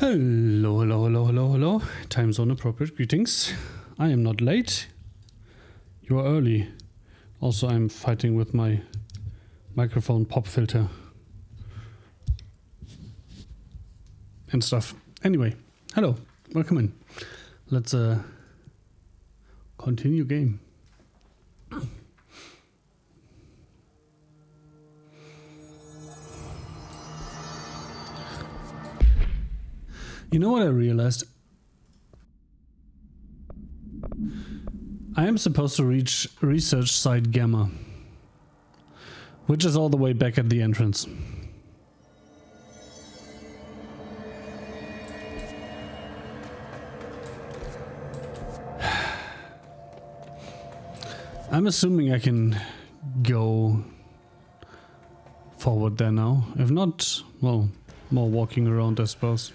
Hello, hello, hello, hello, hello. Time zone appropriate greetings. I am not late. You are early. Also, I'm fighting with my microphone pop filter and stuff. Anyway, hello, welcome in. Let's continue game. You know what I realized? I am supposed to reach research site Gamma, which is all the way back at the entrance. I'm assuming I can go forward there now. If not, well, more walking around, I suppose.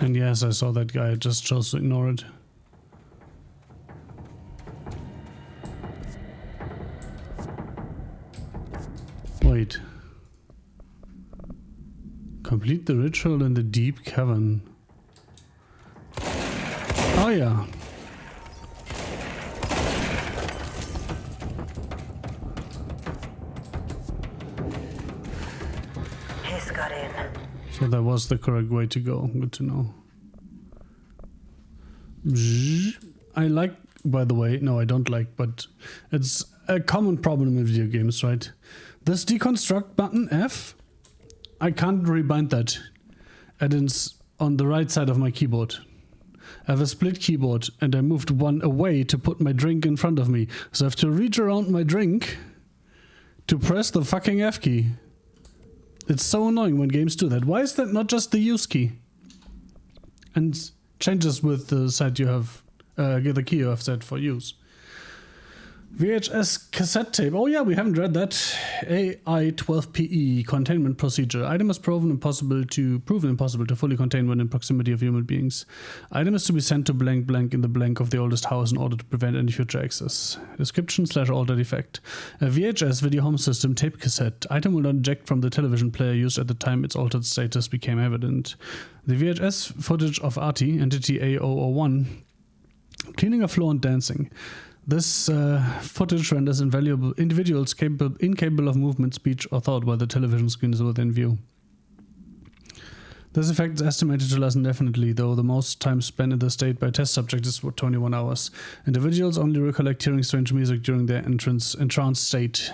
And yes, I saw that guy, I just chose to ignore it. Wait. Complete the ritual in the deep cavern. Oh yeah. He's got in. So that was the correct way to go. Good to know. I like, by the way, no, I don't like, but it's a common problem in video games, right? This deconstruct button, F, I can't rebind that. And it's on the right side of my keyboard. I have a split keyboard and I moved one away to put my drink in front of me. So I have to reach around my drink to press the fucking F key. It's so annoying when games do that. Why is that not just the use key? And changes with the side you have, the key you have set for use. VHS cassette tape. Oh yeah, we haven't read that. AI-12PE containment procedure. Item is proven impossible to fully contain when in proximity of human beings. Item is to be sent to blank blank in the blank of the oldest house in order to prevent any future access. Description / altered effect. A VHS video home system tape cassette. Item will not eject from the television player used at the time its altered status became evident. The VHS footage of Artie, entity A001, cleaning a floor and dancing. This footage renders individuals incapable of movement, speech, or thought while the television screen is within view. This effect is estimated to last indefinitely, though the most time spent in the state by test subjects is 21 hours. Individuals only recollect hearing strange music during their entranced state.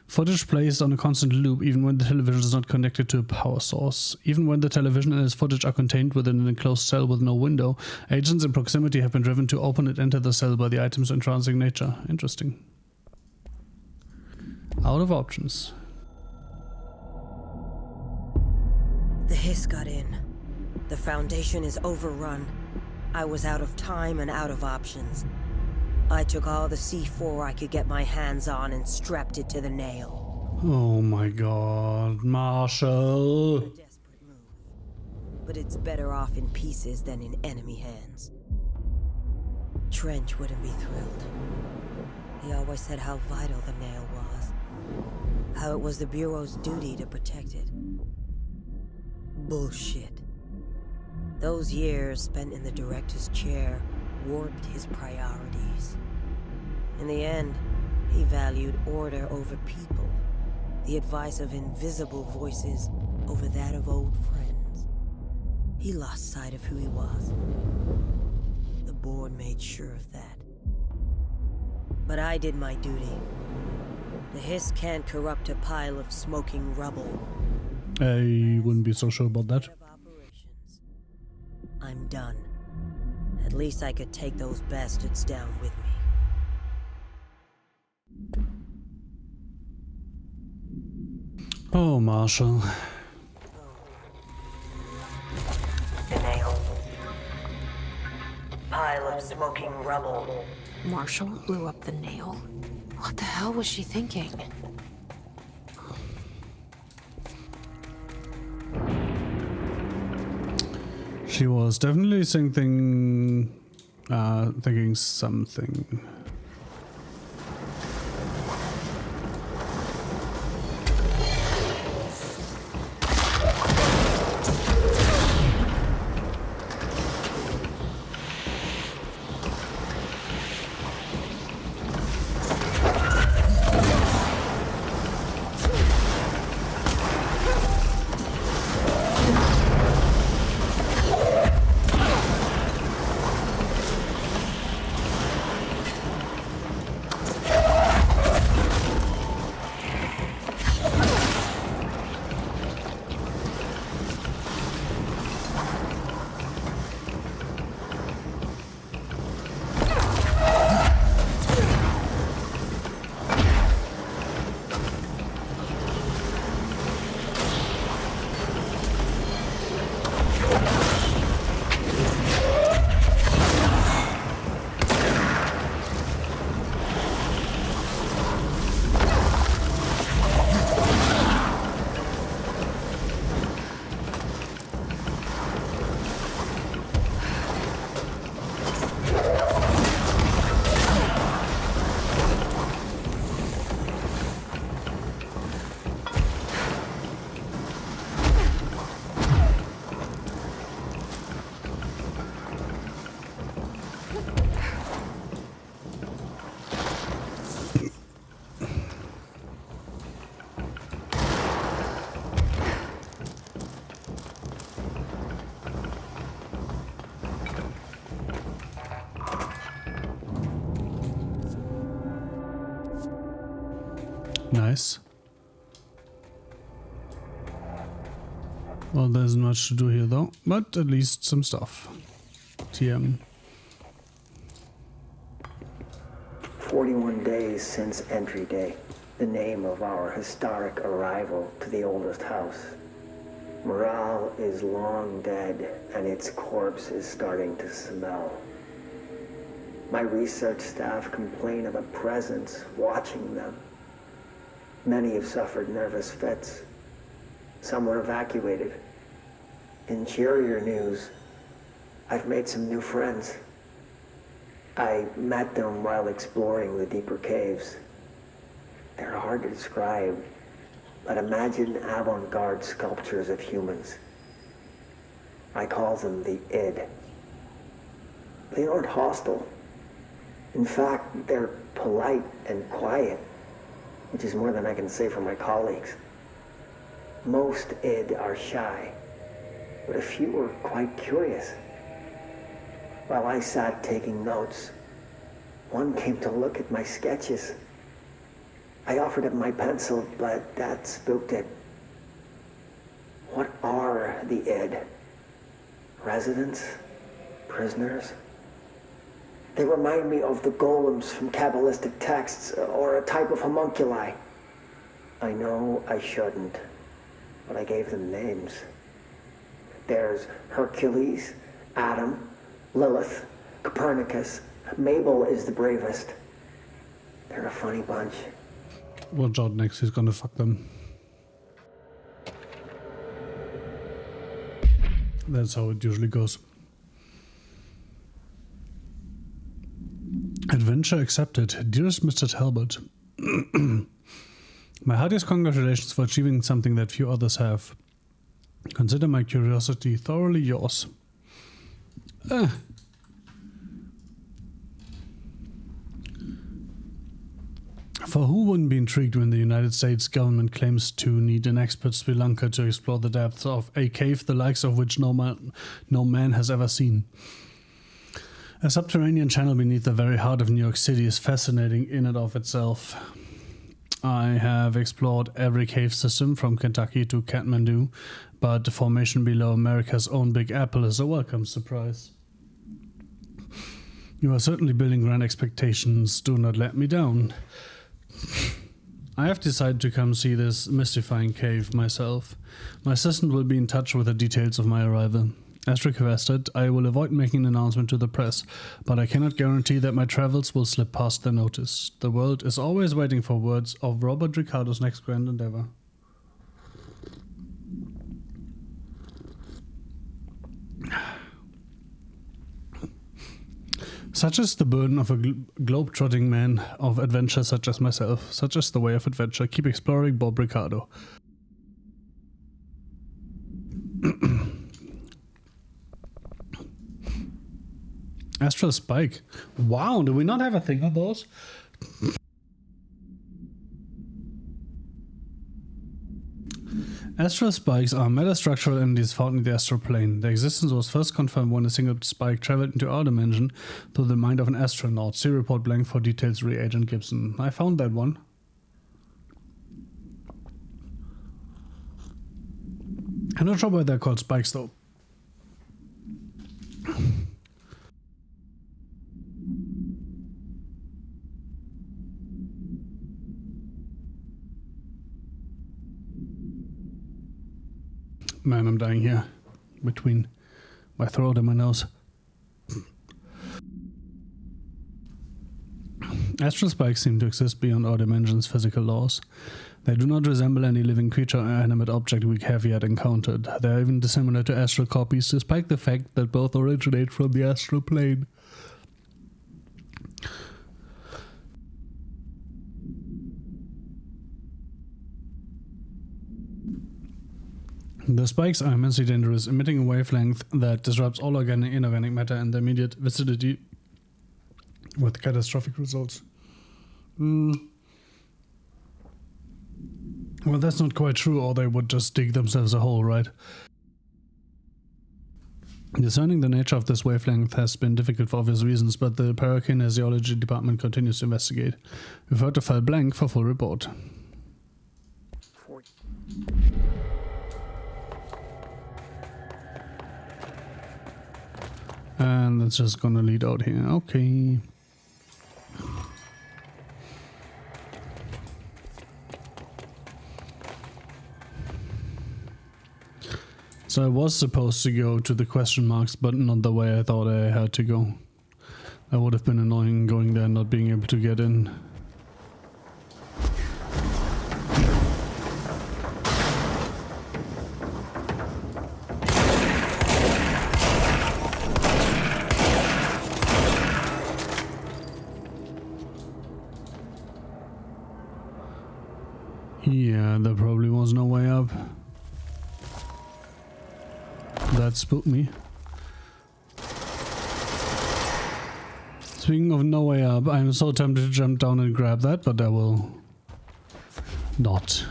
Footage plays on a constant loop even when the television is not connected to a power source. Even when the television and its footage are contained within an enclosed cell with no window, agents in proximity have been driven to open and enter the cell by the item's entrancing nature. Interesting. Out of options. The hiss got in. The Foundation is overrun. I was out of time and out of options. I took all the C4 I could get my hands on and strapped it to the nail. Oh my god, Marshall. A desperate move. But it's better off in pieces than in enemy hands. Trench wouldn't be thrilled. He always said how vital the nail was. How it was the Bureau's duty to protect it. Bullshit. Those years spent in the director's chair warped his priorities. In the end, he valued order over people, the advice of invisible voices over that of old friends. He lost sight of who he was. The board made sure of that. But I did my duty. The hiss can't corrupt a pile of smoking rubble. I wouldn't be so sure about that. Of operations. I'm done. At least I could take those bastards down with me. Oh, Marshall. The nail. Pile of smoking rubble. Marshall blew up the nail? What the hell was she thinking? She was definitely thinking something. Nice. Well, there's not much to do here though, but at least some stuff. TM. 41 days since entry day, the name of our historic arrival to the oldest house. Morale is long dead, and its corpse is starting to smell. My research staff complain of a presence watching them. Many have suffered nervous fits. Some were evacuated. In cheerier news, I've made some new friends. I met them while exploring the deeper caves. They're hard to describe, but imagine avant-garde sculptures of humans. I call them the id. They aren't hostile. In fact, they're polite and quiet, which is more than I can say for my colleagues. Most id are shy, but a few are quite curious. While I sat taking notes, one came to look at my sketches. I offered him my pencil, but that spooked it. What are the id? Residents? Prisoners? They remind me of the golems from Kabbalistic texts, or a type of homunculi. I know I shouldn't, but I gave them names. There's Hercules, Adam, Lilith, Copernicus. Mabel is the bravest. They're a funny bunch. Watch out, next he's gonna fuck them. That's how it usually goes. Adventure accepted. Dearest Mr. Talbot, my heartiest congratulations for achieving something that few others have. Consider my curiosity thoroughly yours. For who wouldn't be intrigued when the United States government claims to need an expert spelunker to explore the depths of a cave the likes of which no man has ever seen? A subterranean channel beneath the very heart of New York City is fascinating in and of itself. I have explored every cave system from Kentucky to Kathmandu, but the formation below America's own Big Apple is a welcome surprise. You are certainly building grand expectations. Do not let me down. I have decided to come see this mystifying cave myself. My assistant will be in touch with the details of my arrival. As requested, I will avoid making an announcement to the press, but I cannot guarantee that my travels will slip past their notice. The world is always waiting for words of Robert Ricardo's next grand endeavor. Such is the burden of a globe-trotting man of adventure such as myself. Such is the way of adventure. Keep exploring, Bob Ricardo. Astral Spike. Wow, do we not have a thing on those? Astral spikes are metastructural entities found in the astral plane. Their existence was first confirmed when a single spike traveled into our dimension through the mind of an astronaut. See report blank for details, Agent Gibson. I found that one. I'm not sure why they're called spikes though. Man, I'm dying here. Between my throat and my nose. Astral spikes seem to exist beyond our dimension's physical laws. They do not resemble any living creature or animate object we have yet encountered. They are even dissimilar to astral copies, despite the fact that both originate from the astral plane. The spikes are immensely dangerous, emitting a wavelength that disrupts all organic and inorganic matter in the immediate vicinity with catastrophic results. Well, that's not quite true, or they would just dig themselves a hole, right? Discerning the nature of this wavelength has been difficult for obvious reasons, but the parakinesiology department continues to investigate. Refer to file blank for full report. And it's just gonna lead out here. Okay. So I was supposed to go to the question marks, but not the way I thought I had to go. That would have been annoying going there and not being able to get in. Yeah, there probably was no way up. That spooked me. Speaking of no way up, I'm so tempted to jump down and grab that, but I will not.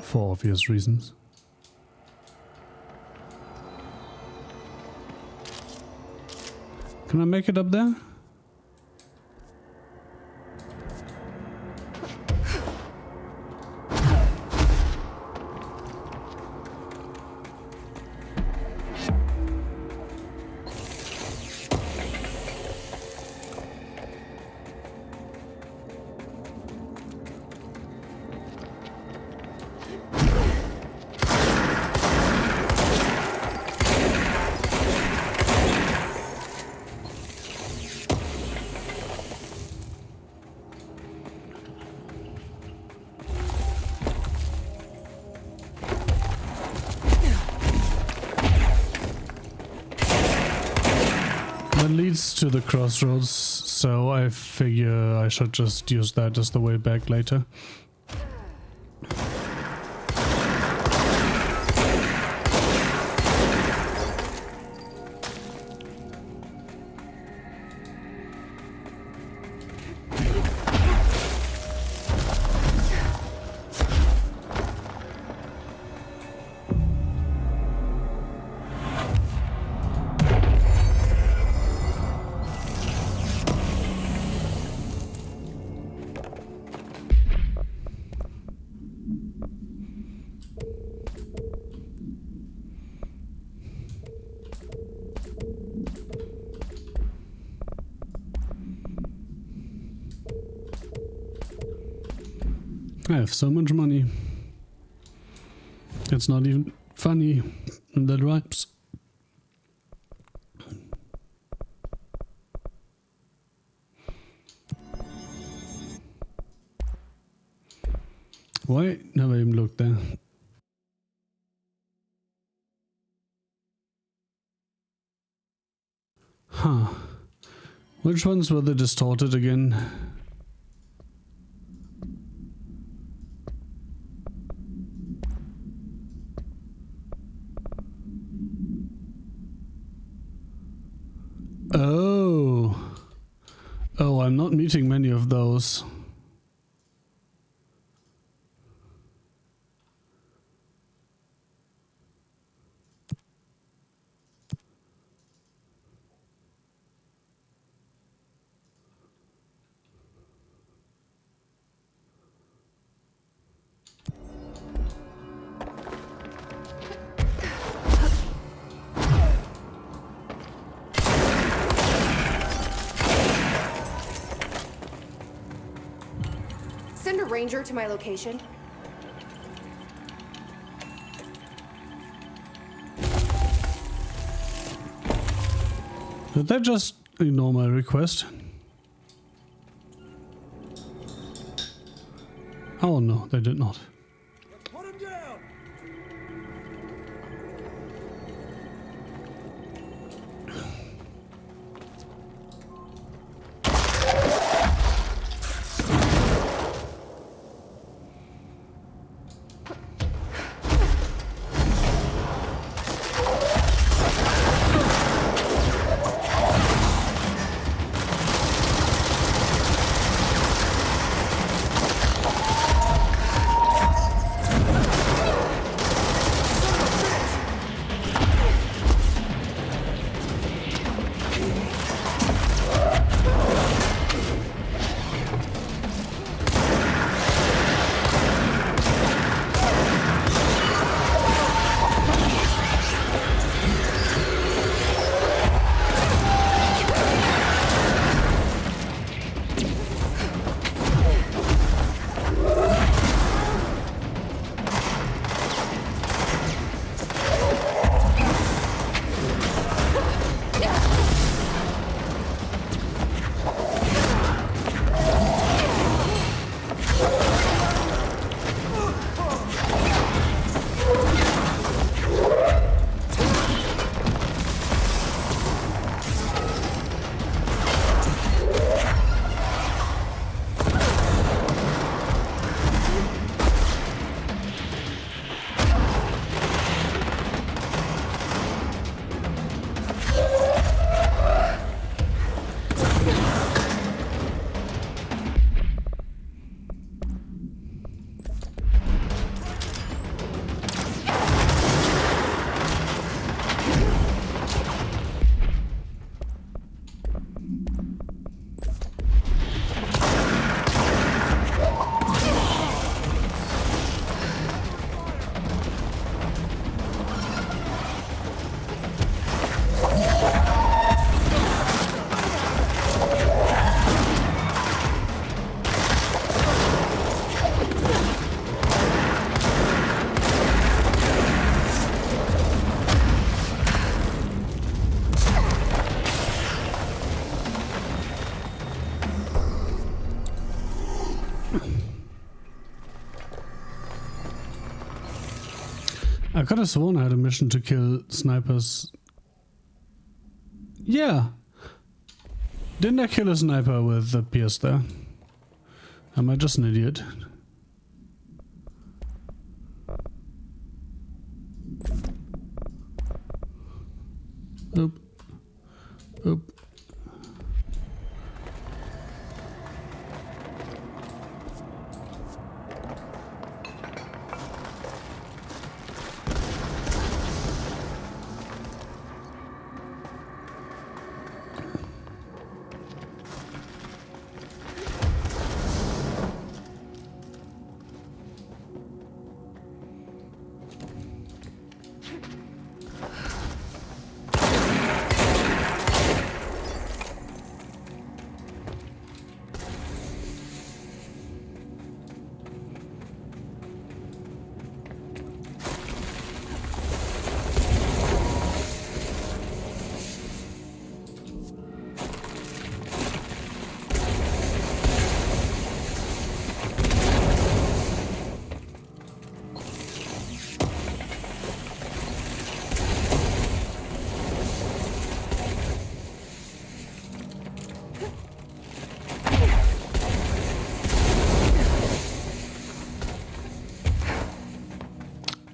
For obvious reasons. Can I make it up there? That leads to the crossroads, so I figure I should just use that as the way back later. I have so much money. It's not even funny, and that rhymes. Why? Never even looked there. Huh. Which ones were the distorted again? Oh. Oh, I'm not meeting many of those. Send a ranger to my location. Did they just ignore my request? Oh no, they did not. Put him down! I could have sworn I had a mission to kill snipers. Yeah. Didn't I kill a sniper with the Pierce there? Am I just an idiot? Oop. Oop.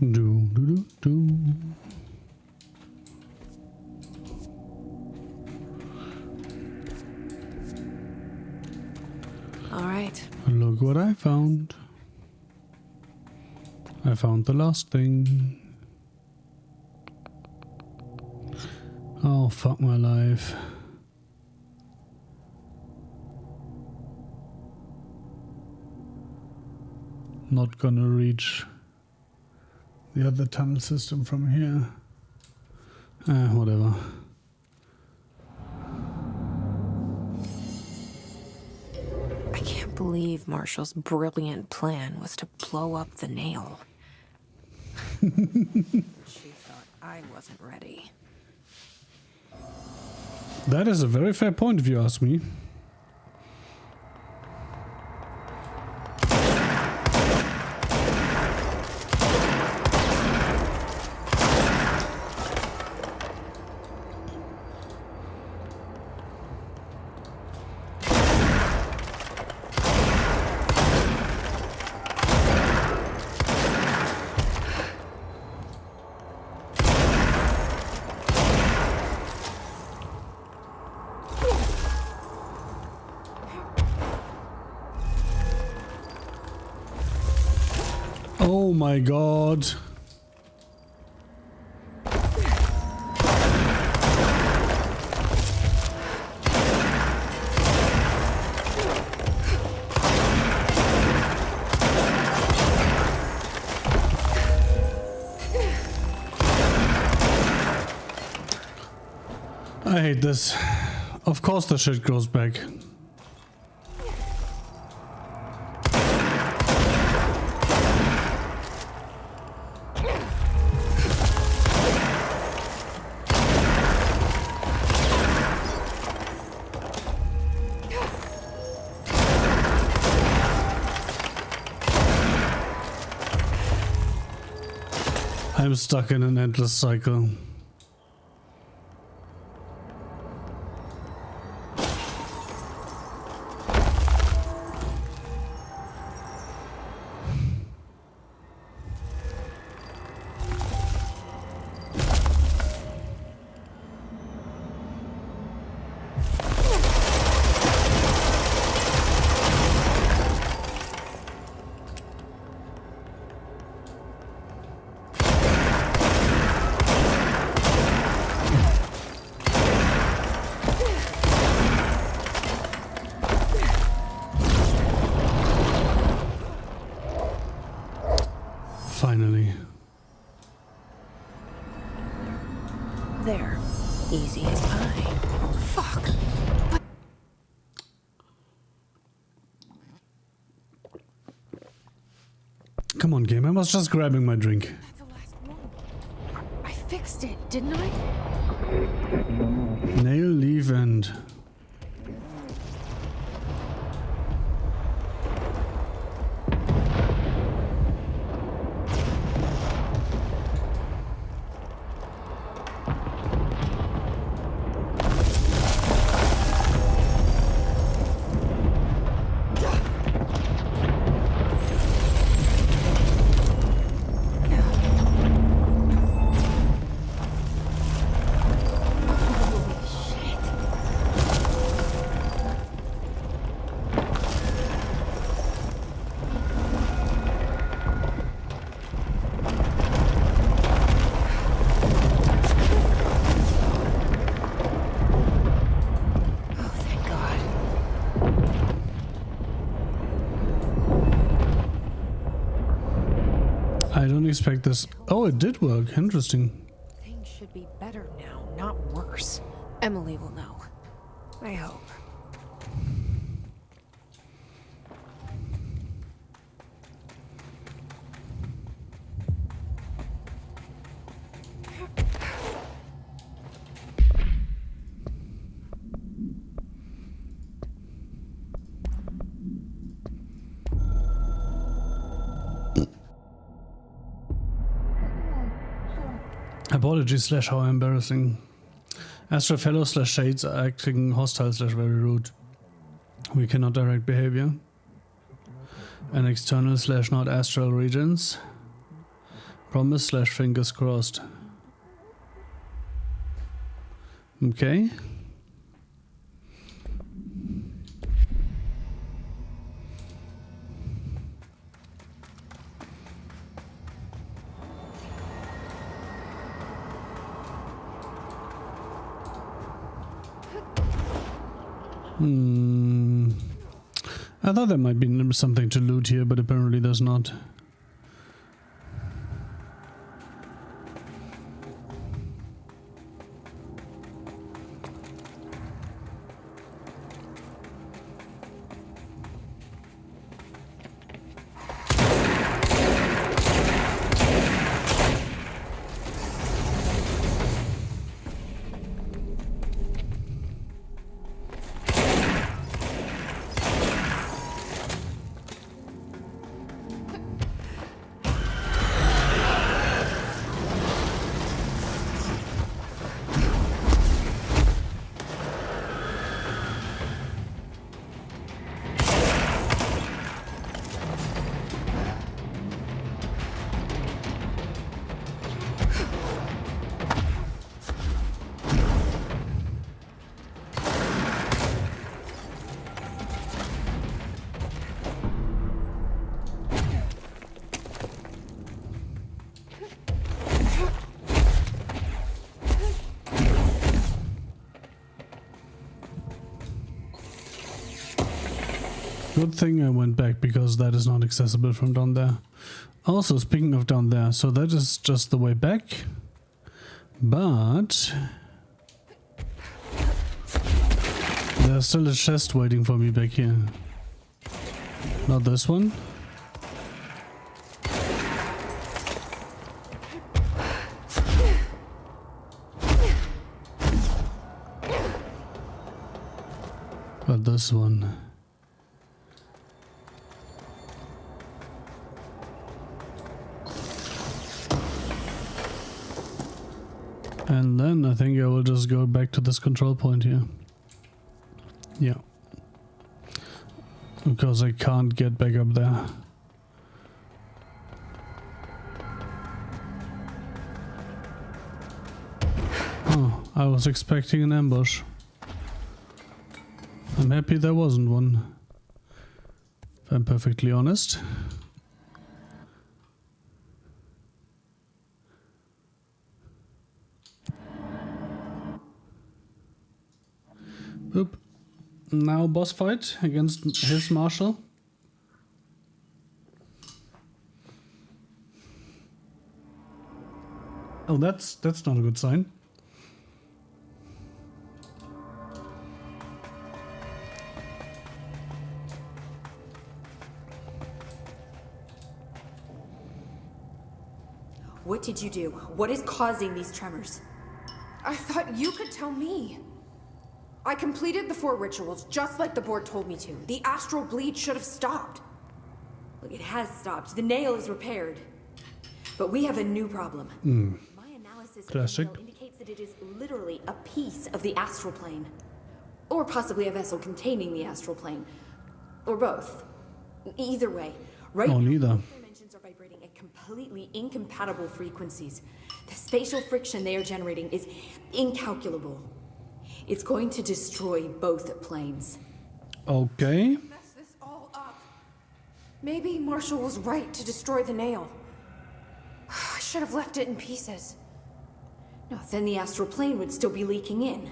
Do do do do. All right. Look what I found. I found the last thing. Oh, fuck my life. Not gonna reach the other tunnel system from here. Whatever. I can't believe Marshall's brilliant plan was to blow up the nail. She thought I wasn't ready. That is a very fair point if you ask me. Oh my god. I hate this. Of course the shit grows back. I'm stuck in an endless cycle. Finally. There. Easy as pie. Fuck. Come on, game. I was just grabbing my drink. That's the last one. I fixed it, didn't I? Nail, leaf, and... I don't expect this. Oh, it did work. Interesting. Things should be better now, not worse. Emily will know. I hope. Apologies / how embarrassing. Astral fellow / shades are acting hostile / very rude. We cannot direct behavior. And external / not astral regions. Promise / fingers crossed. Okay. I thought there might be something to loot here, but apparently there's not. Good thing I went back, because that is not accessible from down there. Also, speaking of down there, so that is just the way back. But there's still a chest waiting for me back here. Not this one. But this one. And then I think I will just go back to this control point here. Yeah. Because I can't get back up there. Oh, I was expecting an ambush. I'm happy there wasn't one, if I'm perfectly honest. Boop. Now boss fight against his marshal. Oh, that's not a good sign. What did you do? What is causing these tremors? I thought you could tell me. I completed the 4 rituals just like the board told me to. The astral bleed should have stopped. Look, it has stopped. The nail is repaired. But we have a new problem. My analysis Classic. of the nail indicates that it is literally a piece of the astral plane. Or possibly a vessel containing the astral plane. Or both. Either way, right now, neither. both dimensions are vibrating at completely incompatible frequencies. The spatial friction they are generating is incalculable. It's going to destroy both planes. Okay. Mess this all up. Maybe Marshall was right to destroy the nail. I should have left it in pieces. No, then the astral plane would still be leaking in.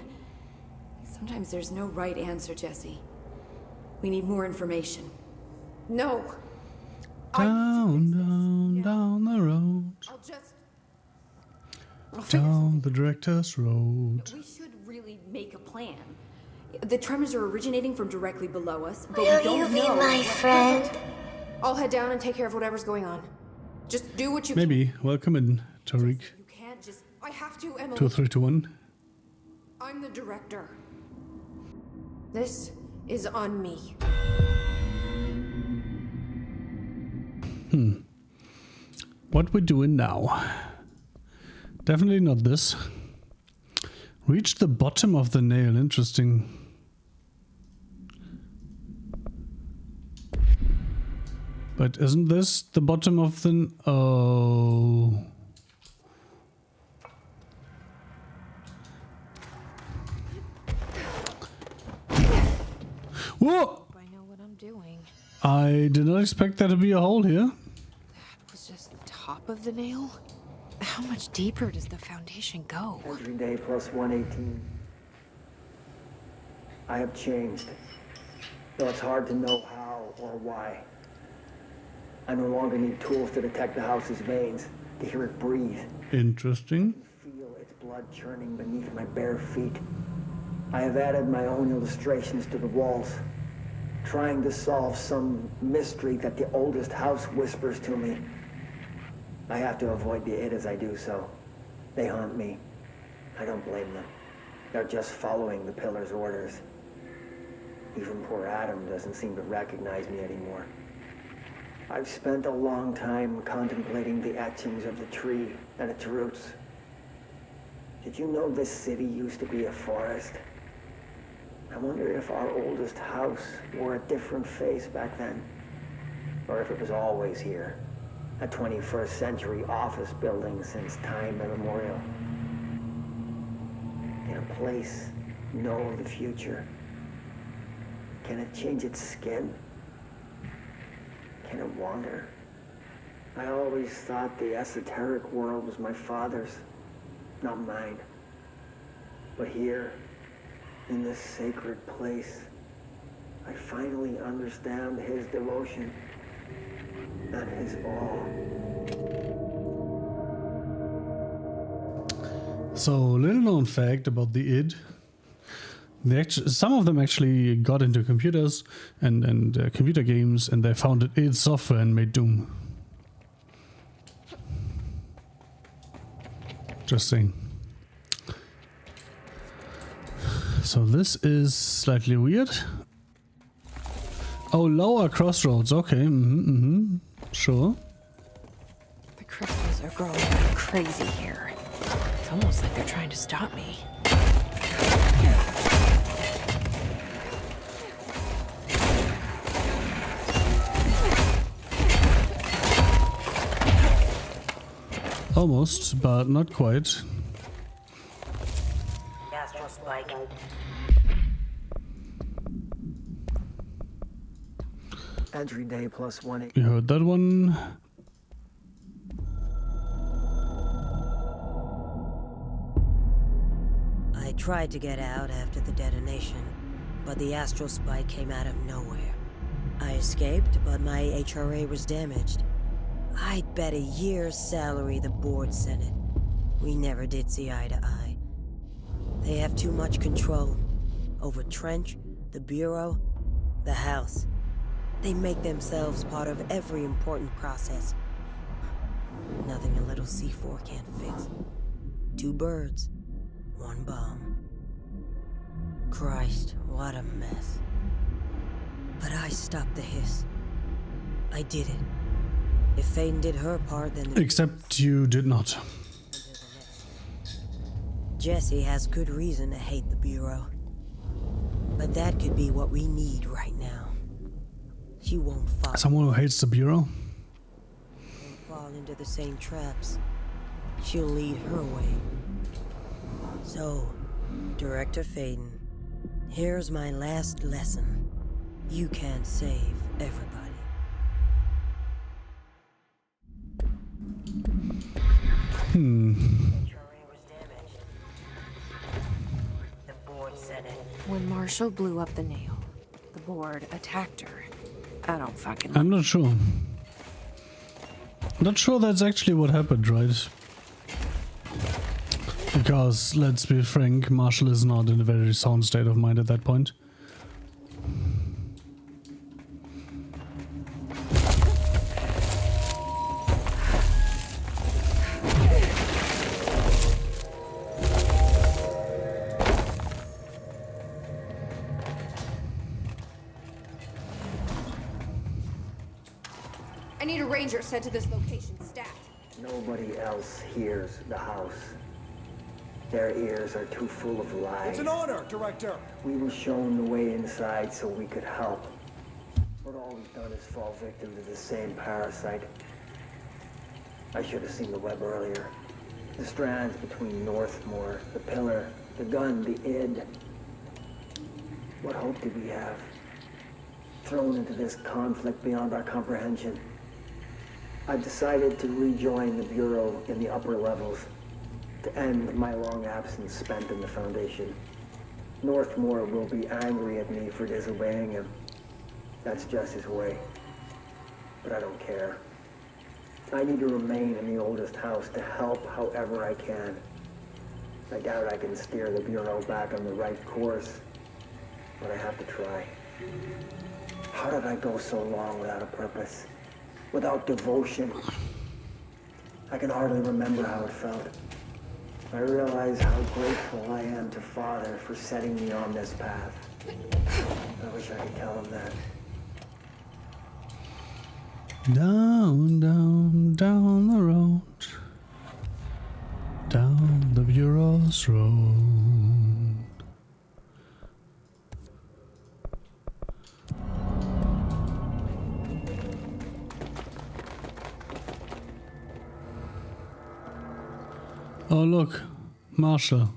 Sometimes there's no right answer, Jesse. We need more information. No. Down the road. I'll figure Down the director's road. We should really make a plan. The tremors are originating from directly below us, but Will we don't you be know. my friend? I'll head down and take care of whatever's going on. Just do what you Maybe. Welcome in, Tariq. You can't just. I have to, Emily. 2, 3, 2, 1. I'm the director. This is on me. What we doing now? Definitely not this. Reach the bottom of the nail. Interesting. But isn't this the bottom of the... Oh. Whoa! I know what I'm doing. I did not expect there to be a hole here. That was just the top of the nail? How much deeper does the foundation go? Entry day plus 118. I have changed, though it's hard to know how or why. I no longer need tools to detect the house's veins, to hear it breathe. Interesting. Feel its blood churning beneath my bare feet. I have added my own illustrations to the walls, trying to solve some mystery that the oldest house whispers to me. I have to avoid the it as I do so. They haunt me. I don't blame them. They're just following the pillar's orders. Even poor Adam doesn't seem to recognize me anymore. I've spent a long time contemplating the etchings of the tree and its roots. Did you know this city used to be a forest? I wonder if our oldest house wore a different face back then. Or if it was always here. A 21st century office building since time immemorial. Can a place know the future? Can it change its skin? Can it wander? I always thought the esoteric world was my father's, not mine. But here, in this sacred place, I finally understand his devotion and his awe. So, little known fact about the id. Some of them actually got into computers and computer games, and they founded id Software and made Doom. Just saying. So this is slightly weird. Oh, lower crossroads. Okay. Sure. The crystals are growing like crazy here. It's almost like they're trying to stop me. Almost, but not quite. Astral spike. Entry day plus 1. You heard that one. I tried to get out after the detonation, but the astral spike came out of nowhere. I escaped, but my HRA was damaged. I'd bet a year's salary the board sent it. We never did see eye to eye. They have too much control over Trench, the Bureau, the House. They make themselves part of every important process. Nothing a little C4 can't fix. 2 birds, 1 bomb. Christ, what a mess. But I stopped the hiss. I did it. If Faden did her part, then... Except you did not. Jesse has good reason to hate the Bureau. But that could be what we need right now. She won't Someone who hates the Bureau? Fall into the same traps. She'll lead her way. So, Director Faden, here's my last lesson. You can't save everybody. The board said it. When Marshall blew up the nail, the board attacked her. I don't fucking... I'm not sure. Not sure that's actually what happened, right? Because, let's be frank, Marshall is not in a very sound state of mind at that point. I need a ranger sent to this location stat. Nobody else hears the house. Their ears are too full of lies. It's an honor, Director. We were shown the way inside so we could help. But all we've done is fall victim to the same parasite. I should have seen the web earlier. The strands between Northmore, the pillar, the gun, the id. What hope did we have? thrown into this conflict beyond our comprehension. I've decided to rejoin the Bureau in the upper levels, to end my long absence spent in the Foundation. Northmore will be angry at me for disobeying him. That's just his way. But I don't care. I need to remain in the oldest house to help however I can. I doubt I can steer the Bureau back on the right course, but I have to try. How did I go so long without a purpose? Without devotion? I can hardly remember how it felt. I realize how grateful I am to Father for setting me on this path. I wish I could tell him that. Down, down, down the road. Down the Bureau's road. Oh look, Marshall.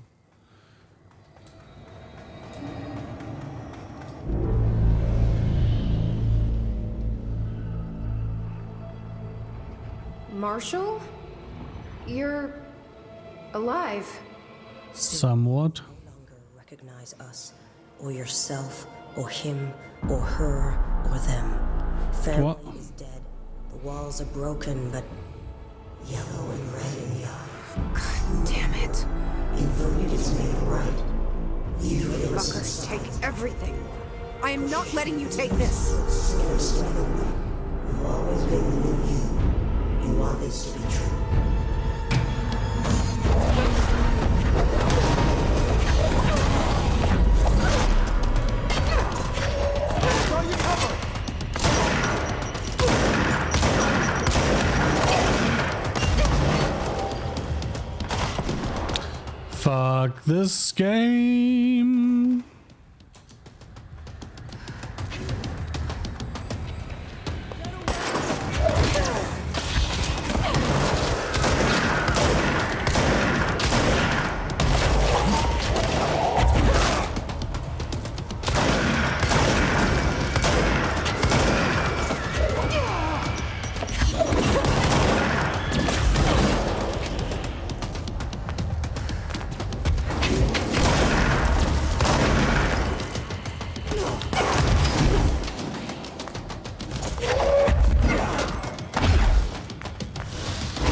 Marshall? You're alive. Somewhat. No longer recognize us, or yourself, or him, or her, or them. Family What? is dead. The walls are broken, but yellow and red in the eye. God damn it. Inverted is made right. You fuckers take everything. I am not letting you take this. You've always been within you. You want this to be true. Fuck this game.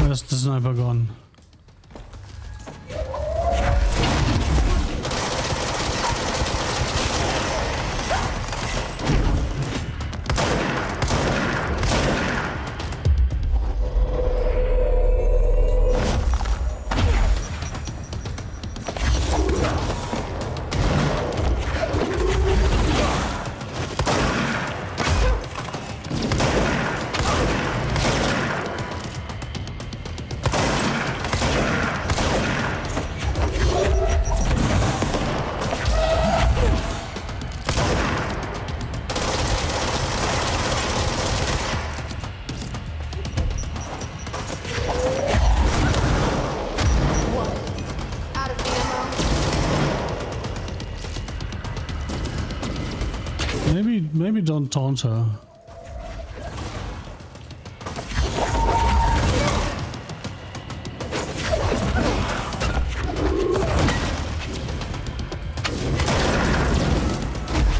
Where's the sniper gone? Out of ammo. Maybe don't taunt her.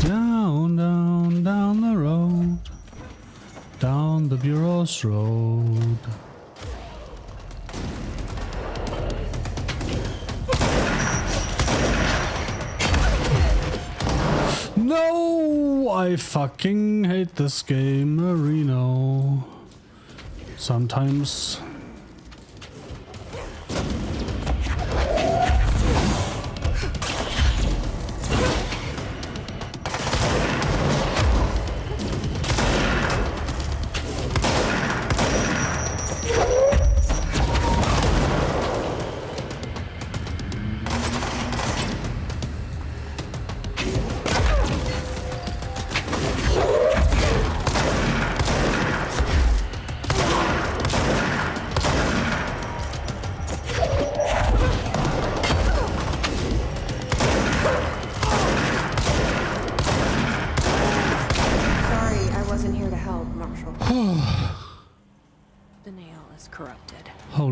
Down, down, down the road. Down the Bureau's road. No! I fucking hate this game, Marino. Sometimes.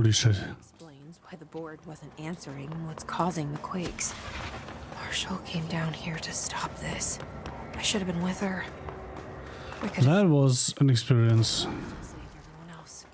Holy shit. Explains why the board wasn't answering and what's causing the quakes. Marshall came down here to stop this. I should have been with her. I could have That was an experience. saved everyone else.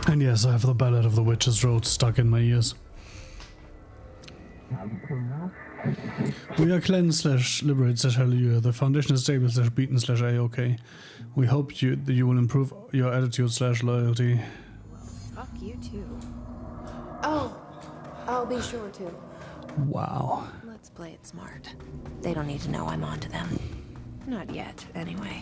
And yes, I have the Ballad of the Witch's Road stuck in my ears. We are cleanse/liberate/hallelujah. The foundation is stable/beaten/a-okay. We hope that you will improve your attitude/loyalty. Fuck you too. Oh, I'll be sure to. Wow. Let's play it smart. They don't need to know I'm onto them. Not yet, anyway.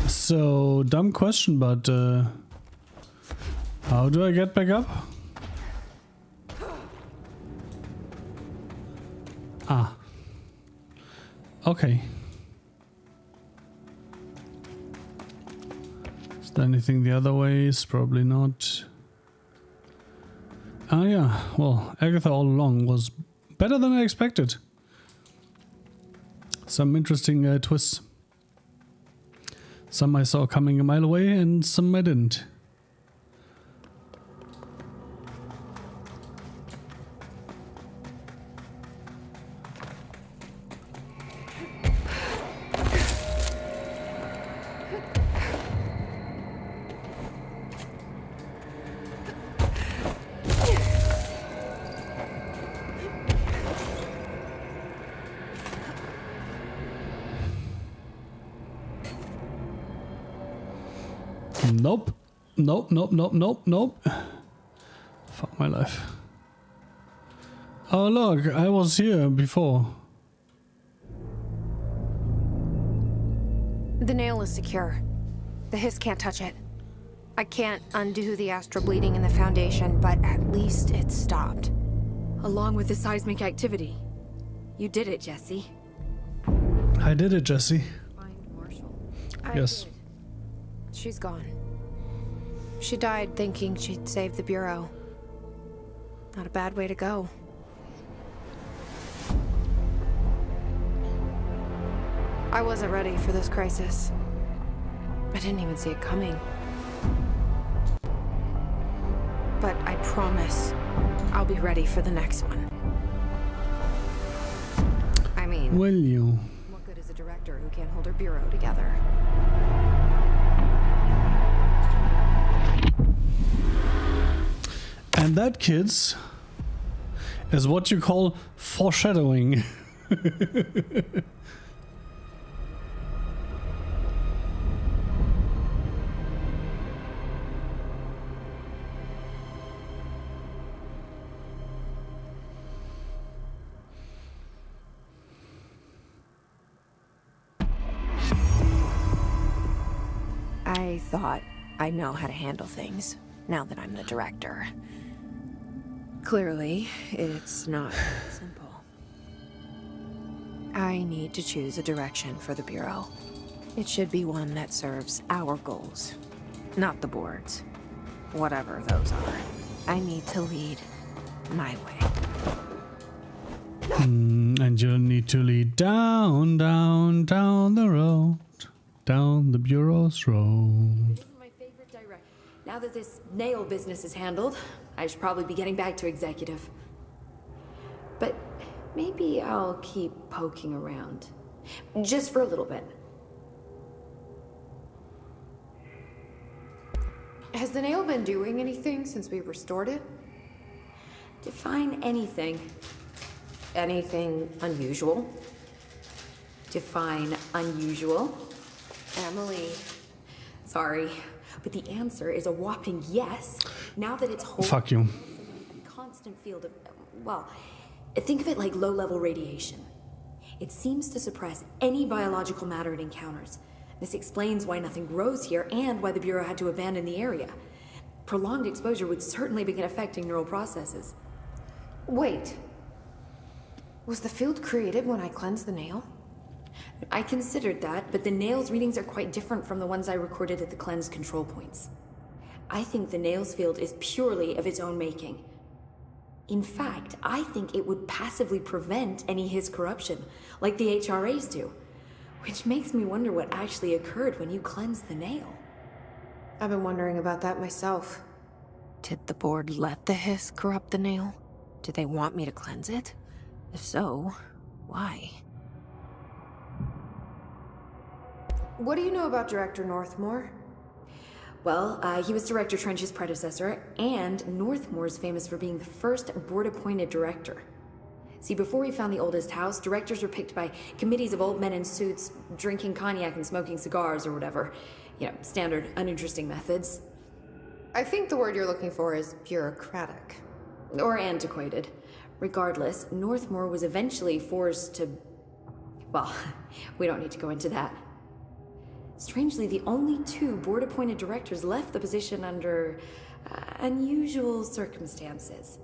So, dumb question, but how do I get back up? Ah. Okay. Is there anything the other ways? Probably not. Ah yeah, well, Agatha all along was better than I expected. Some interesting twists. Some I saw coming a mile away and some I didn't. Nope. Nope, nope, nope, nope, nope. Fuck my life. Oh look, I was here before. The nail is secure. The hiss can't touch it. I can't undo the astral bleeding in the foundation, but at least it stopped. Along with the seismic activity. You did it, Jesse. I did it, Jesse. Find Marshall. Yes. She's gone. She died thinking she'd save the Bureau. Not a bad way to go. I wasn't ready for this crisis. I didn't even see it coming. But I promise I'll be ready for the next one. I mean, Will you? what good is a director who can't hold her Bureau together? And that, kids, is what you call foreshadowing. I thought I know how to handle things, now that I'm the director. Clearly, it's not that simple. I need to choose a direction for the Bureau. It should be one that serves our goals, not the board's. Whatever those are. I need to lead my way. And you'll need to lead down, down, down the road. Down the Bureau's road. This is my favorite director. Now that this nail business is handled, I should probably be getting back to executive. but maybe I'll keep poking around. Just for a little bit. Has the nail been doing anything since we restored it? Define anything. Anything unusual? Define unusual. Emily. Sorry, but the answer is a whopping yes. Now that it's whole. Fuck you. A constant field of, well, think of it like low-level radiation. It seems to suppress any biological matter it encounters. This explains why nothing grows here and why the Bureau had to abandon the area. Prolonged exposure would certainly begin affecting neural processes. Wait. Was the field created when I cleansed the nail? I considered that, but the nail's readings are quite different from the ones I recorded at the cleanse control points. I think the nail's field is purely of its own making. In fact, I think it would passively prevent any His corruption, like the HRAs do. Which makes me wonder what actually occurred when you cleansed the nail. I've been wondering about that myself. Did the board let the Hiss corrupt the nail? Did they want me to cleanse it? If so, why? What do you know about Director Northmore? Well, he was Director Trench's predecessor, and Northmore's famous for being the first board-appointed director. See, before we found the oldest house, directors were picked by committees of old men in suits, drinking cognac and smoking cigars or whatever. You know, standard, uninteresting methods. I think the word you're looking for is bureaucratic. Or antiquated. Regardless, Northmore was eventually forced to... Well, we don't need to go into that. Strangely, the only two board-appointed directors left the position under unusual circumstances.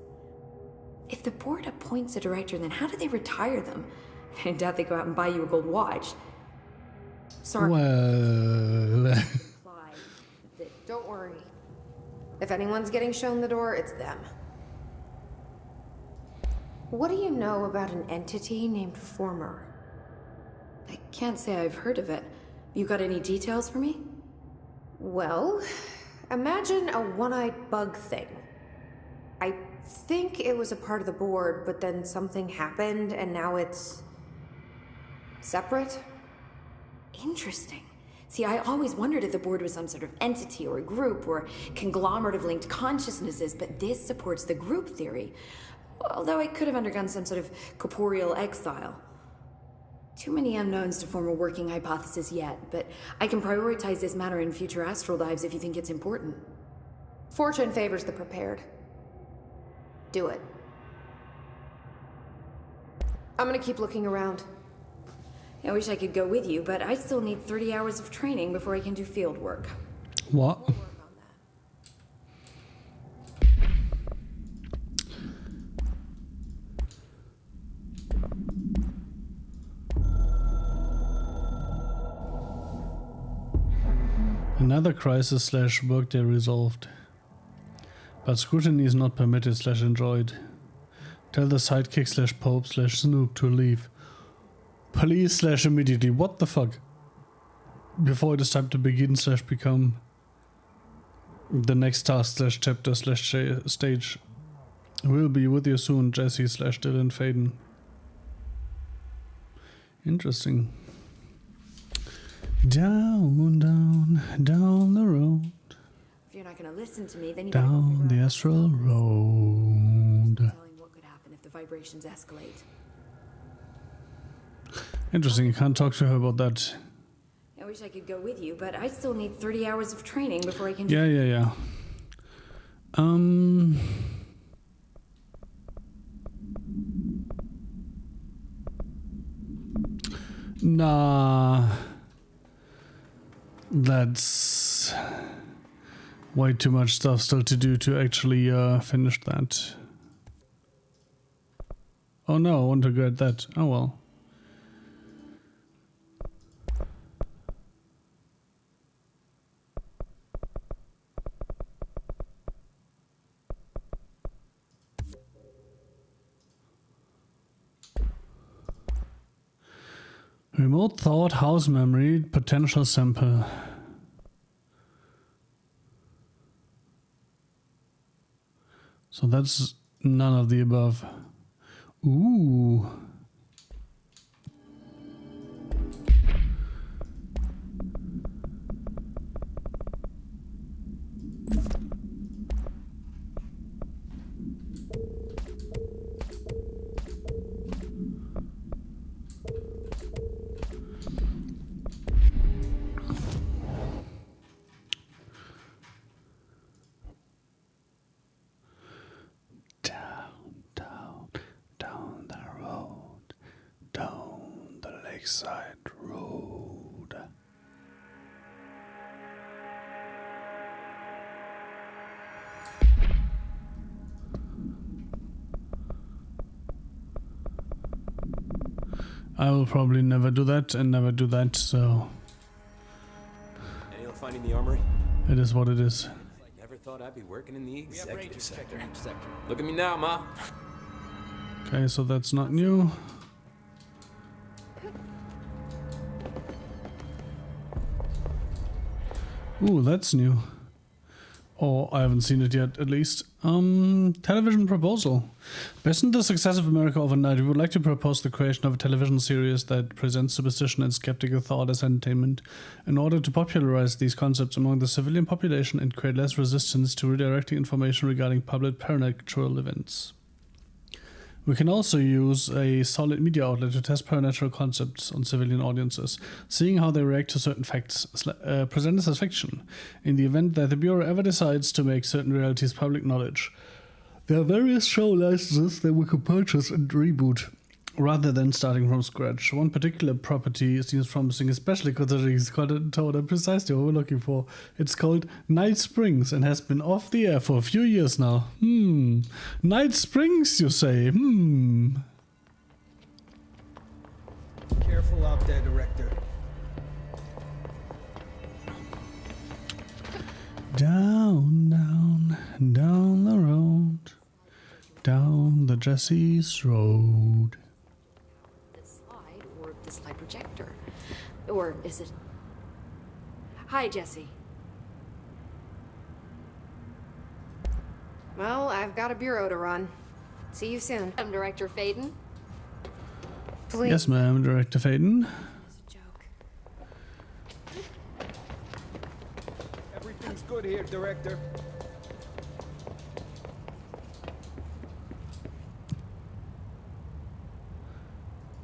If the board appoints a director, then how do they retire them? I doubt they go out and buy you a gold watch. Sorry. Well... Don't worry. If anyone's getting shown the door, it's them. What do you know about an entity named Former? I can't say I've heard of it. You got any details for me? Well, imagine a one-eyed bug thing. I think it was a part of the board, but then something happened and now it's... separate? Interesting. See, I always wondered if the board was some sort of entity or a group or conglomerate of linked consciousnesses, but this supports the group theory. Although I could have undergone some sort of corporeal exile. Too many unknowns to form a working hypothesis yet, but I can prioritize this matter in future astral dives if you think it's important. Fortune favors the prepared. Do it. I'm gonna keep looking around. I wish I could go with you, but I still need 30 hours of training before I can do field work. What? We'll work on that. Another crisis / workday resolved. But scrutiny is not permitted / enjoyed. Tell the sidekick / pope / snoop to leave. Please / immediately. What the fuck? Before it is time to begin / become the next task / chapter / stage. We'll be with you soon, Jesse / Dylan Faden. Interesting. Down, down, down the road. If you're not going to listen to me, then you better go Down figure the out astral what's road. telling what could happen if the vibrations escalate. Interesting, you can't talk to her about that. I wish I could go with you, but I still need 30 hours of training before I can Yeah. Nah. That's way too much stuff still to do to actually finish that. Oh no, I want to get that. Oh well. Remote thought, house memory, potential sample. So that's none of the above. Ooh. Down the road, down the lakeside road. I will probably never do that and never do that, so Any luck finding the armory? it is what it is. Never thought I'd be working in the executive sector. Look at me now, Ma. Okay, so that's not new. Ooh, that's new. Or I haven't seen it yet, at least. Television proposal. Based on the success of America overnight, we would like to propose the creation of a television series that presents superstition and skeptical thought as entertainment in order to popularize these concepts among the civilian population and create less resistance to redirecting information regarding public supernatural events. We can also use a solid media outlet to test supernatural concepts on civilian audiences, seeing how they react to certain facts presented as fiction, in the event that the Bureau ever decides to make certain realities public knowledge. There are various show licenses that we could purchase and reboot, rather than starting from scratch. One particular property seems promising, especially considering it's got a tone and precisely what we're looking for. It's called Night Springs and has been off the air for a few years now. Night Springs, you say? Careful out there, Director. Down, down, down the road, down the Jesse's road. This slide or the slide projector? Or is it... Hi, Jesse. Well, I've got a bureau to run. See you soon. I'm Director Faden. Please. Yes, ma'am, Director Faden. It's a joke. Everything's good here, Director.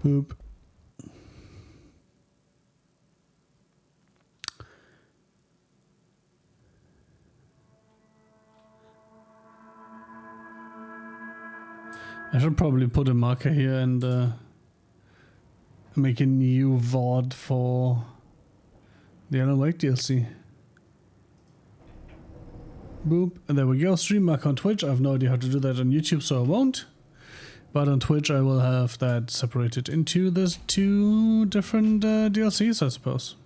Boop. I should probably put a marker here and make a new VOD for the Alan Wake DLC. Boop. And there we go. Stream mark on Twitch. I have no idea how to do that on YouTube, so I won't. But on Twitch, I will have that separated into these two different DLCs, I suppose.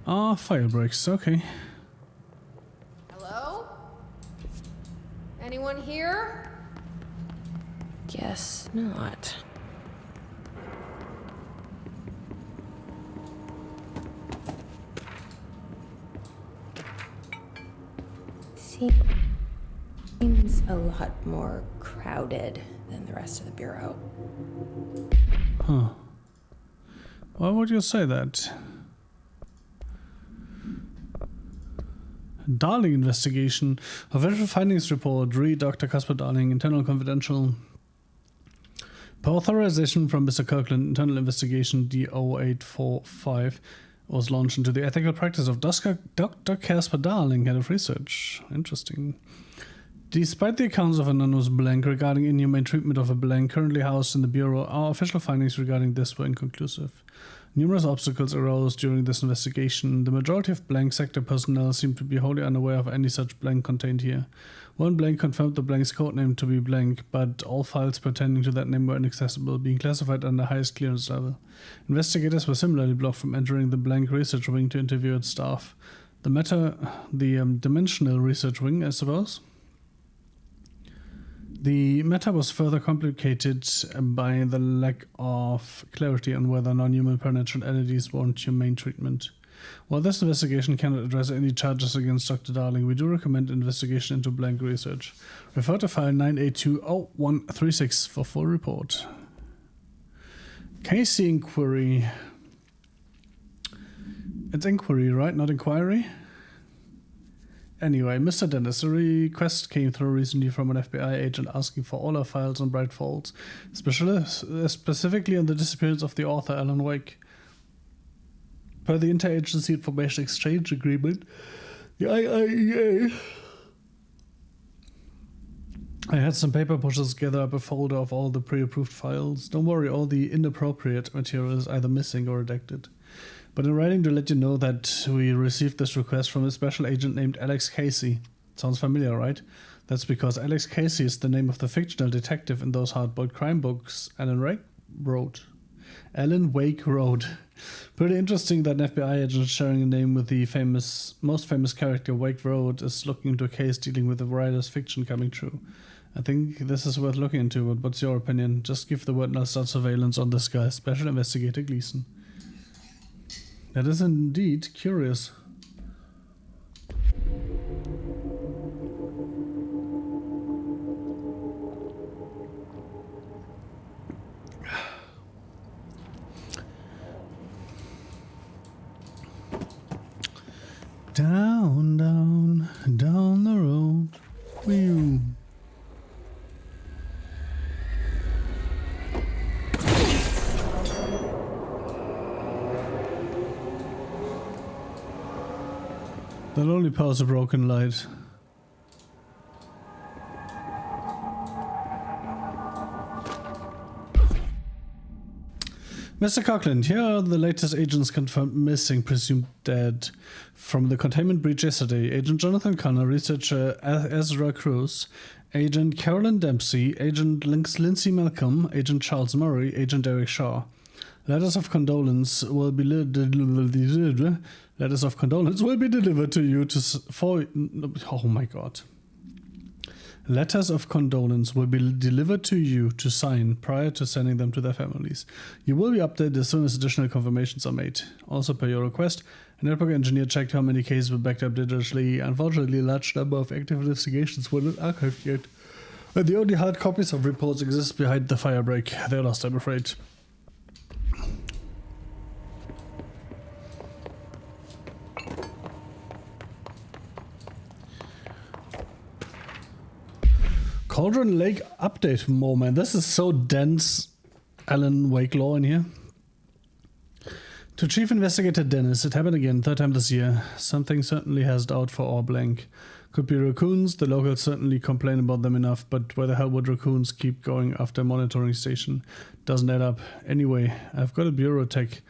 Ah, fire breaks. Okay. Hello? Anyone here? Guess not. Seems a lot more crowded than the rest of the Bureau. Huh. Why would you say that? Darling investigation. Official findings report. Read Dr. Casper Darling. Internal confidential. Per authorization from Mr. Kirkland, internal investigation D0845 was launched into the ethical practice of Dr. Casper Darling, head of research. Interesting. Despite the accounts of anonymous blank regarding inhumane treatment of a blank currently housed in the Bureau, our official findings regarding this were inconclusive. Numerous obstacles arose during this investigation. The majority of blank sector personnel seemed to be wholly unaware of any such blank contained here. One blank confirmed the blank's codename to be blank, but all files pertaining to that name were inaccessible, being classified under highest clearance level. Investigators were similarly blocked from entering the blank research wing to interview its staff. The dimensional research wing, I suppose. The matter was further complicated by the lack of clarity on whether non-human supernatural entities warrant humane treatment. While this investigation cannot address any charges against Dr. Darling, we do recommend investigation into blank research. Refer to file 9820136 for full report. Casey inquiry. It's inquiry, right? Not inquiry? Anyway, Mr. Dennis, a request came through recently from an FBI agent asking for all our files on Bright Falls, specifically on the disappearance of the author Alan Wake. Per the Interagency Information Exchange Agreement, the IIEA, I had some paper pushers gather up a folder of all the pre-approved files. Don't worry, all the inappropriate material is either missing or redacted. But in writing to let you know that we received this request from a special agent named Alex Casey. Sounds familiar, right? That's because Alex Casey is the name of the fictional detective in those hard-boiled crime books Alan Wake wrote. Pretty interesting that an FBI agent sharing a name with the most famous character Wake wrote is looking into a case dealing with the writer's fiction coming true. I think this is worth looking into, but what's your opinion? Just give the word and I'll start surveillance on this guy, Special Investigator Gleason. That is indeed curious. Down, down, down the road. Whew. That only powers a broken light. Mr. Coughlin, here are the latest agents confirmed missing, presumed dead. From the containment breach yesterday, Agent Jonathan Connor, Researcher Ezra Cruz, Agent Carolyn Dempsey, Agent Lindsay Malcolm, Agent Charles Murray, Agent Derek Shaw. Letters of condolence will be delivered to you oh my god. Letters of condolence will be delivered to you to sign prior to sending them to their families. You will be updated as soon as additional confirmations are made. Also, per your request, a network engineer checked how many cases were backed up digitally. Unfortunately, a large number of active investigations were not archived yet. And the only hard copies of reports exist behind the firebreak. They're lost, I'm afraid. Cauldron Lake update moment. This is so dense Alan Wake lore in here. To Chief Investigator Dennis, it happened again, third time this year. Something certainly has out for our blank. Could be raccoons, the locals certainly complain about them enough, but where the hell would raccoons keep going after a monitoring station? Doesn't add up. Anyway, I've got a bureau tech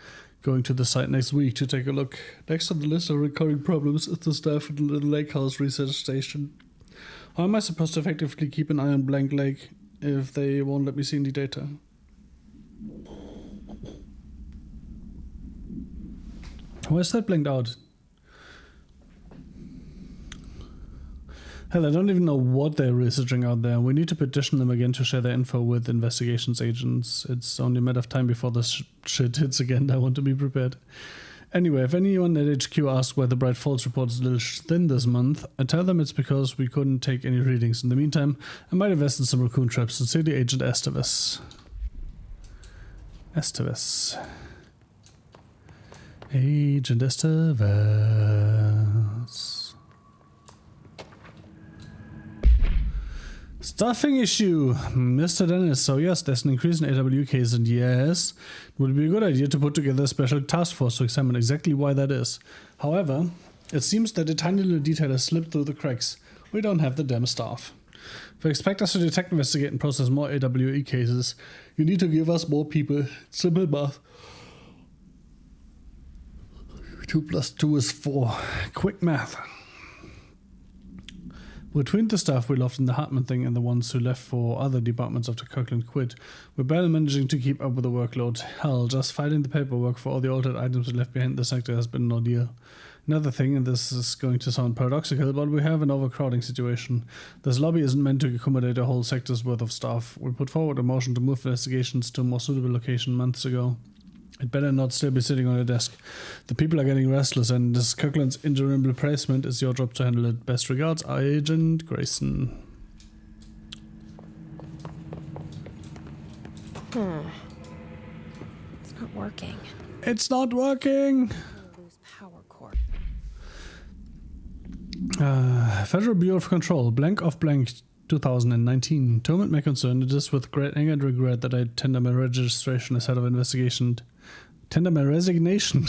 going to the site next week to take a look. Next on the list of recurring problems is the staff at the Little Lake House research station. How am I supposed to effectively keep an eye on Blank Lake if they won't let me see any data? Why is that blanked out? Hell, I don't even know what they're researching out there. We need to petition them again to share their info with investigations agents. It's only a matter of time before this shit hits again. I want to be prepared. Anyway, if anyone at HQ asks why the Bright Falls report is a little thin this month, I tell them it's because we couldn't take any readings. In the meantime, I might invest in some raccoon traps. Sincerely, Agent Estevez. Agent Estevez. Staffing issue, Mr. Dennis. So yes, there's an increase in AW cases, and yes, it would be a good idea to put together a special task force to examine exactly why that is. However, it seems that a tiny little detail has slipped through the cracks. We don't have the damn staff. If you expect us to detect, investigate, and process more AWE cases, you need to give us more people. Simple math. 2 + 2 is 4. Quick math. Between the staff we lost in the Hartman thing and the ones who left for other departments after Kirkland quit, we're barely managing to keep up with the workload. Hell, just filing the paperwork for all the altered items we left behind in the sector has been an ordeal. Another thing, and this is going to sound paradoxical, but we have an overcrowding situation. This lobby isn't meant to accommodate a whole sector's worth of staff. We put forward a motion to move investigations to a more suitable location months ago. It better not still be sitting on your desk. The people are getting restless, and this Kirkland's interim replacement is your job to handle it. Best regards, Agent Grayson. It's not working. It's not working! Lose power cord. Federal Bureau of Control, blank of blank 2019. Torment may concern. It is with great anger and regret that I tender my registration as head of investigation. Tender my resignation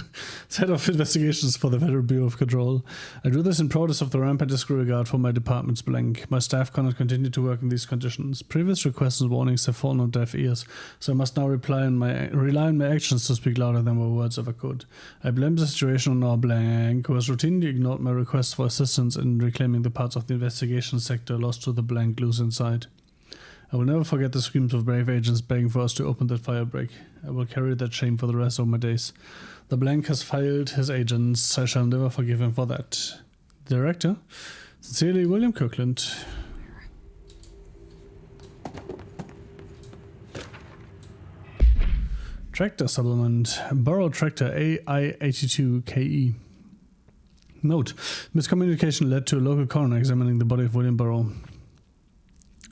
as head of investigations for the Federal Bureau of Control. I do this in protest of the rampant disregard for my department's blank. My staff cannot continue to work in these conditions. Previous requests and warnings have fallen on deaf ears, so I must now rely on my actions to speak louder than my words ever could. I blame the situation on our blank, who has routinely ignored my requests for assistance in reclaiming the parts of the investigation sector lost to the blank loose inside. I will never forget the screams of brave agents begging for us to open that firebreak. I will carry that shame for the rest of my days. The blank has failed his agents. I shall never forgive him for that. Director, sincerely, William Kirkland. Tractor supplement. Burrow Tractor AI82KE. Note, miscommunication led to a local coroner examining the body of William Burrow.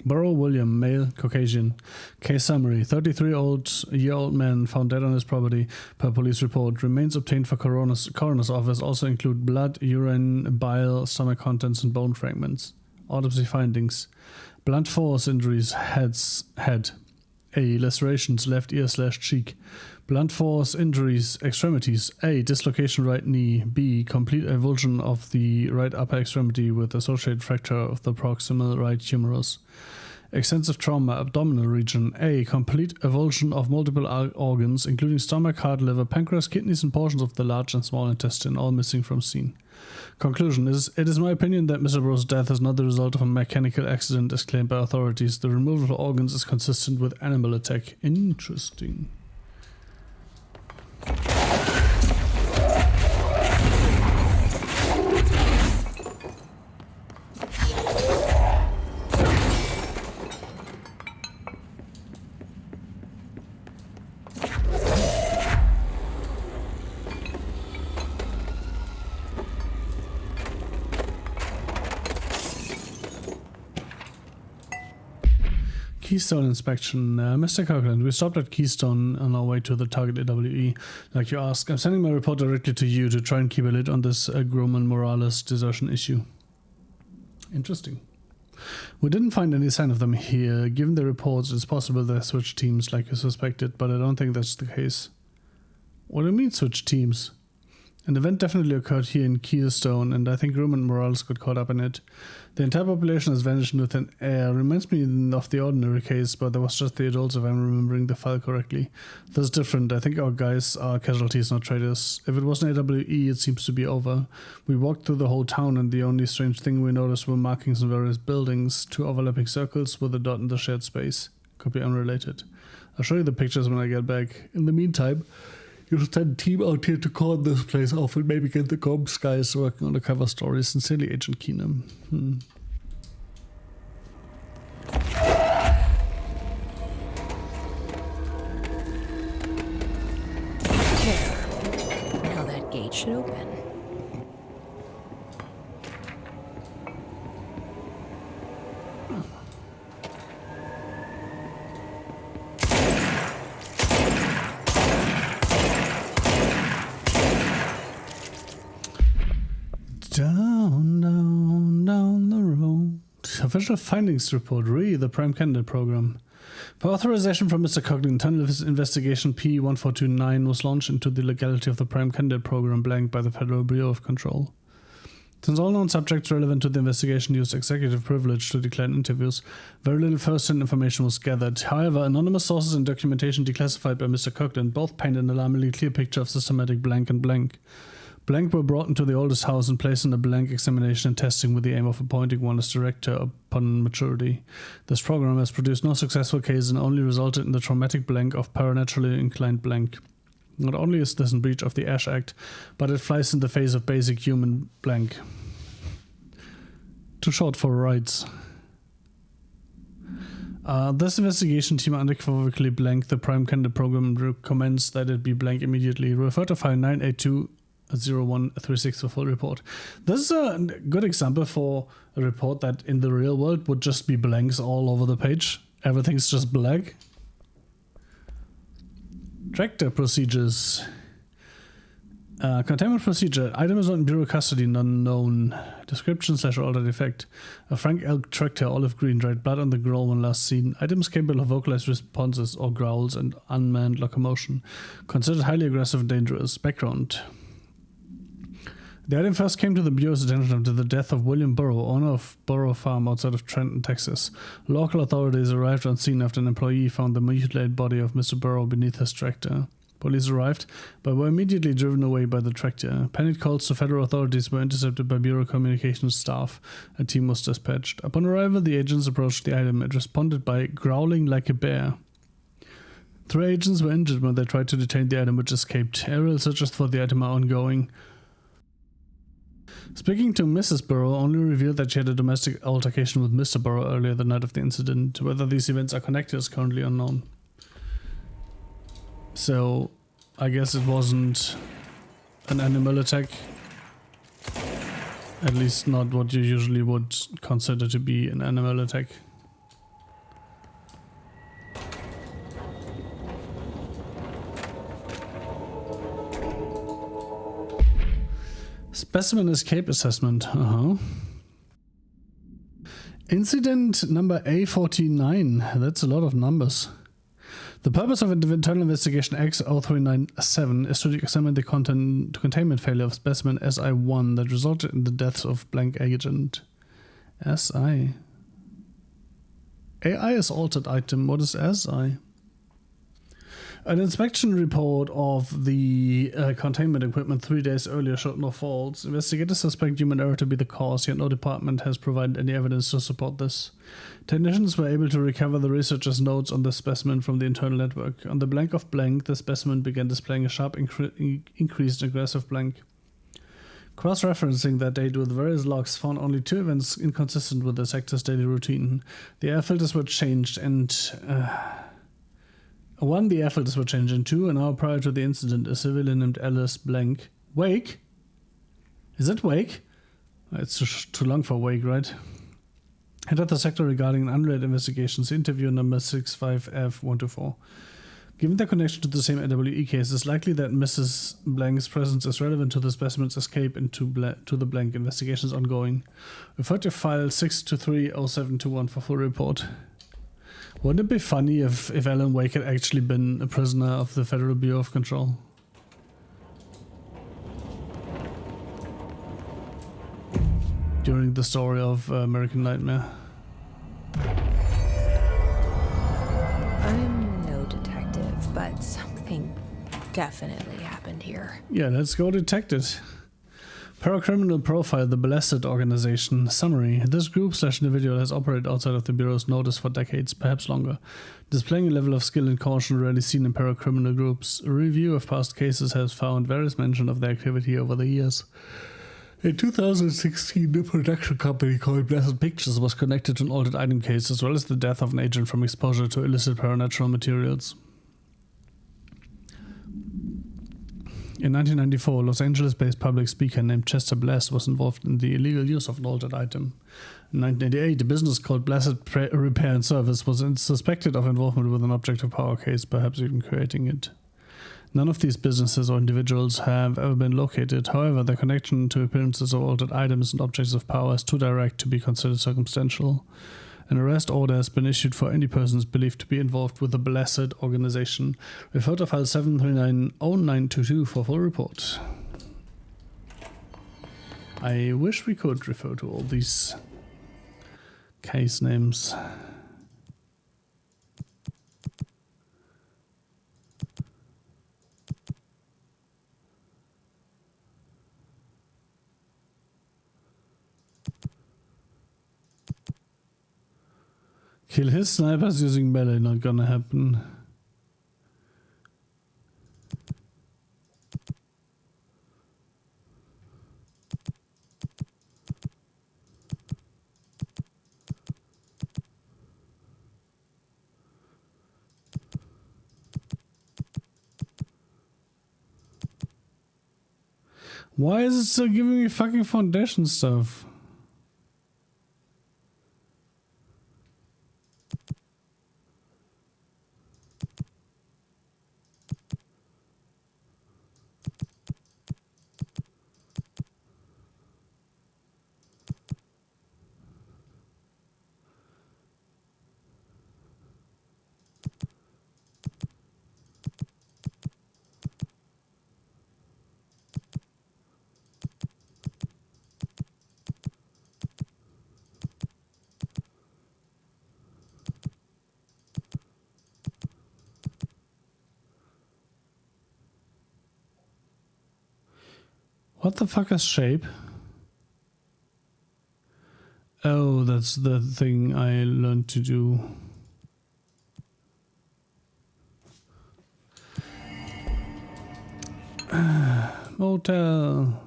Burrow William, male, Caucasian. Case summary: 33-year-old man found dead on his property per police report. Remains obtained for coroner's office also include blood, urine, bile, stomach contents, and bone fragments. Autopsy findings: blunt force injuries, head. A. Lacerations, left ear/cheek. Blunt force injuries, extremities. A. Dislocation right knee. B. Complete avulsion of the right upper extremity with associated fracture of the proximal right humerus. Extensive trauma, abdominal region. A. Complete avulsion of multiple organs, including stomach, heart, liver, pancreas, kidneys, and portions of the large and small intestine, all missing from scene. Conclusion is: it is my opinion that Mr. Burrow's death is not the result of a mechanical accident as claimed by authorities. The removal of organs is consistent with animal attack. Interesting. Keystone inspection. Mr. Kirkland, we stopped at Keystone on our way to the target AWE. Like you asked, I'm sending my report directly to you to try and keep a lid on this Groman Morales desertion issue. Interesting. We didn't find any sign of them here. Given the reports, it's possible they switched teams like you suspected, but I don't think that's the case. What do you mean switch teams? An event definitely occurred here in Keystone, and I think Roman Morales got caught up in it. The entire population has vanished into thin air. Reminds me of the ordinary case, but that was just the adults if I'm remembering the file correctly. This is different. I think our guys are casualties, not traitors. If it was an AWE, it seems to be over. We walked through the whole town, and the only strange thing we noticed were markings on various buildings, 2 overlapping circles with a dot in the shared space. Could be unrelated. I'll show you the pictures when I get back. In the meantime, you should send a team out here to cordon this place off and maybe get the comms guys working on the cover stories. Sincerely, Agent Keenum. There. Now that gate should open. Down the road. Official findings report. The Prime Candidate Program. Per authorization from Mr. Coughlin, internal investigation P1429 was launched into the legality of the Prime Candidate Program blank by the Federal Bureau of Control. Since all known subjects relevant to the investigation used executive privilege to decline interviews, very little first-hand information was gathered. However, anonymous sources and documentation declassified by Mr. Coughlin both paint an alarmingly clear picture of systematic blank and blank. Blank were brought into the oldest house and placed in a blank examination and testing with the aim of appointing one as director upon maturity. This program has produced no successful cases and only resulted in the traumatic blank of paranaturally inclined blank. Not only is this in breach of the Ash Act, but it flies in the face of basic human blank. Too short for rights. This investigation team unequivocally blanked the prime candidate program and recommends that it be blank immediately. Refer to file 9820136 for full report. This is a good example for a report that in the real world would just be blanks all over the page. Everything's just black. Tractor procedures. Containment procedure. Item is not in Bureau custody, none known. Description / altered effect. A Frank elk tractor, olive green, dried blood on the grill when last seen. Items capable of vocalized responses or growls and unmanned locomotion. Considered highly aggressive and dangerous. Background. The item first came to the Bureau's attention after the death of William Burrow, owner of Burrow Farm outside of Trenton, Texas. Local authorities arrived on scene after an employee found the mutilated body of Mr. Burrow beneath his tractor. Police arrived, but were immediately driven away by the tractor. Panicked calls to federal authorities were intercepted by Bureau communications staff. A team was dispatched. Upon arrival, the agents approached the item. It responded by growling like a bear. 3 agents were injured when they tried to detain the item, which escaped. Aerial searches for the item are ongoing. Speaking to Mrs. Burrow only revealed that she had a domestic altercation with Mr. Burrow earlier the night of the incident. Whether these events are connected is currently unknown. So, I guess it wasn't an animal attack. At least not what you usually would consider to be an animal attack. Specimen escape assessment. Incident number A49. That's a lot of numbers. The purpose of internal investigation X0397 is to examine the containment failure of specimen SI1 that resulted in the deaths of blank agent. SI. AI is altered item. What is SI? An inspection report of the containment equipment 3 days earlier showed no faults. Investigators suspect human error to be the cause, yet no department has provided any evidence to support this. Technicians were able to recover the researchers' notes on the specimen from the internal network. On the blank of blank, the specimen began displaying a sharp increased aggressive blank. Cross-referencing that date with various logs found only 2 events inconsistent with the sector's daily routine. The air filters were changed and... 1. The air filters were changed, and 2. An hour prior to the incident, a civilian named Alice Blank... Wake? Is that Wake? It's too long for Wake, right? Entered the sector regarding an unrelated investigations, interview number 65F124. Given their connection to the same AWE case, it's likely that Mrs. Blank's presence is relevant to the specimen's escape into to the Blank. Investigations ongoing. Refer to file 6230721 for full report. Wouldn't it be funny if Alan Wake had actually been a prisoner of the Federal Bureau of Control? During the story of American Nightmare. I'm no detective, but something definitely happened here. Yeah, let's go detect it. Paracriminal Profile, the Blessed Organization. Summary. This group/individual has operated outside of the Bureau's notice for decades, perhaps longer, displaying a level of skill and caution rarely seen in paracriminal groups. A review of past cases has found various mention of their activity over the years. In 2016, a production company called Blessed Pictures was connected to an altered item case, as well as the death of an agent from exposure to illicit paranatural materials. In 1994, Los Angeles-based public speaker named Chester Bless was involved in the illegal use of an altered item. In 1988, a business called Blessed Repair and Service was suspected of involvement with an object of power case, perhaps even creating it. None of these businesses or individuals have ever been located. However, their connection to appearances of altered items and objects of power is too direct to be considered circumstantial. An arrest order has been issued for any persons believed to be involved with the Blessed Organization. Refer to file 7390922 for full report. I wish we could refer to all these case names. Kill his snipers using melee, not gonna happen. Why is it still giving me fucking foundation stuff? What the fuck is shape? Oh, that's the thing I learned to do. Motel.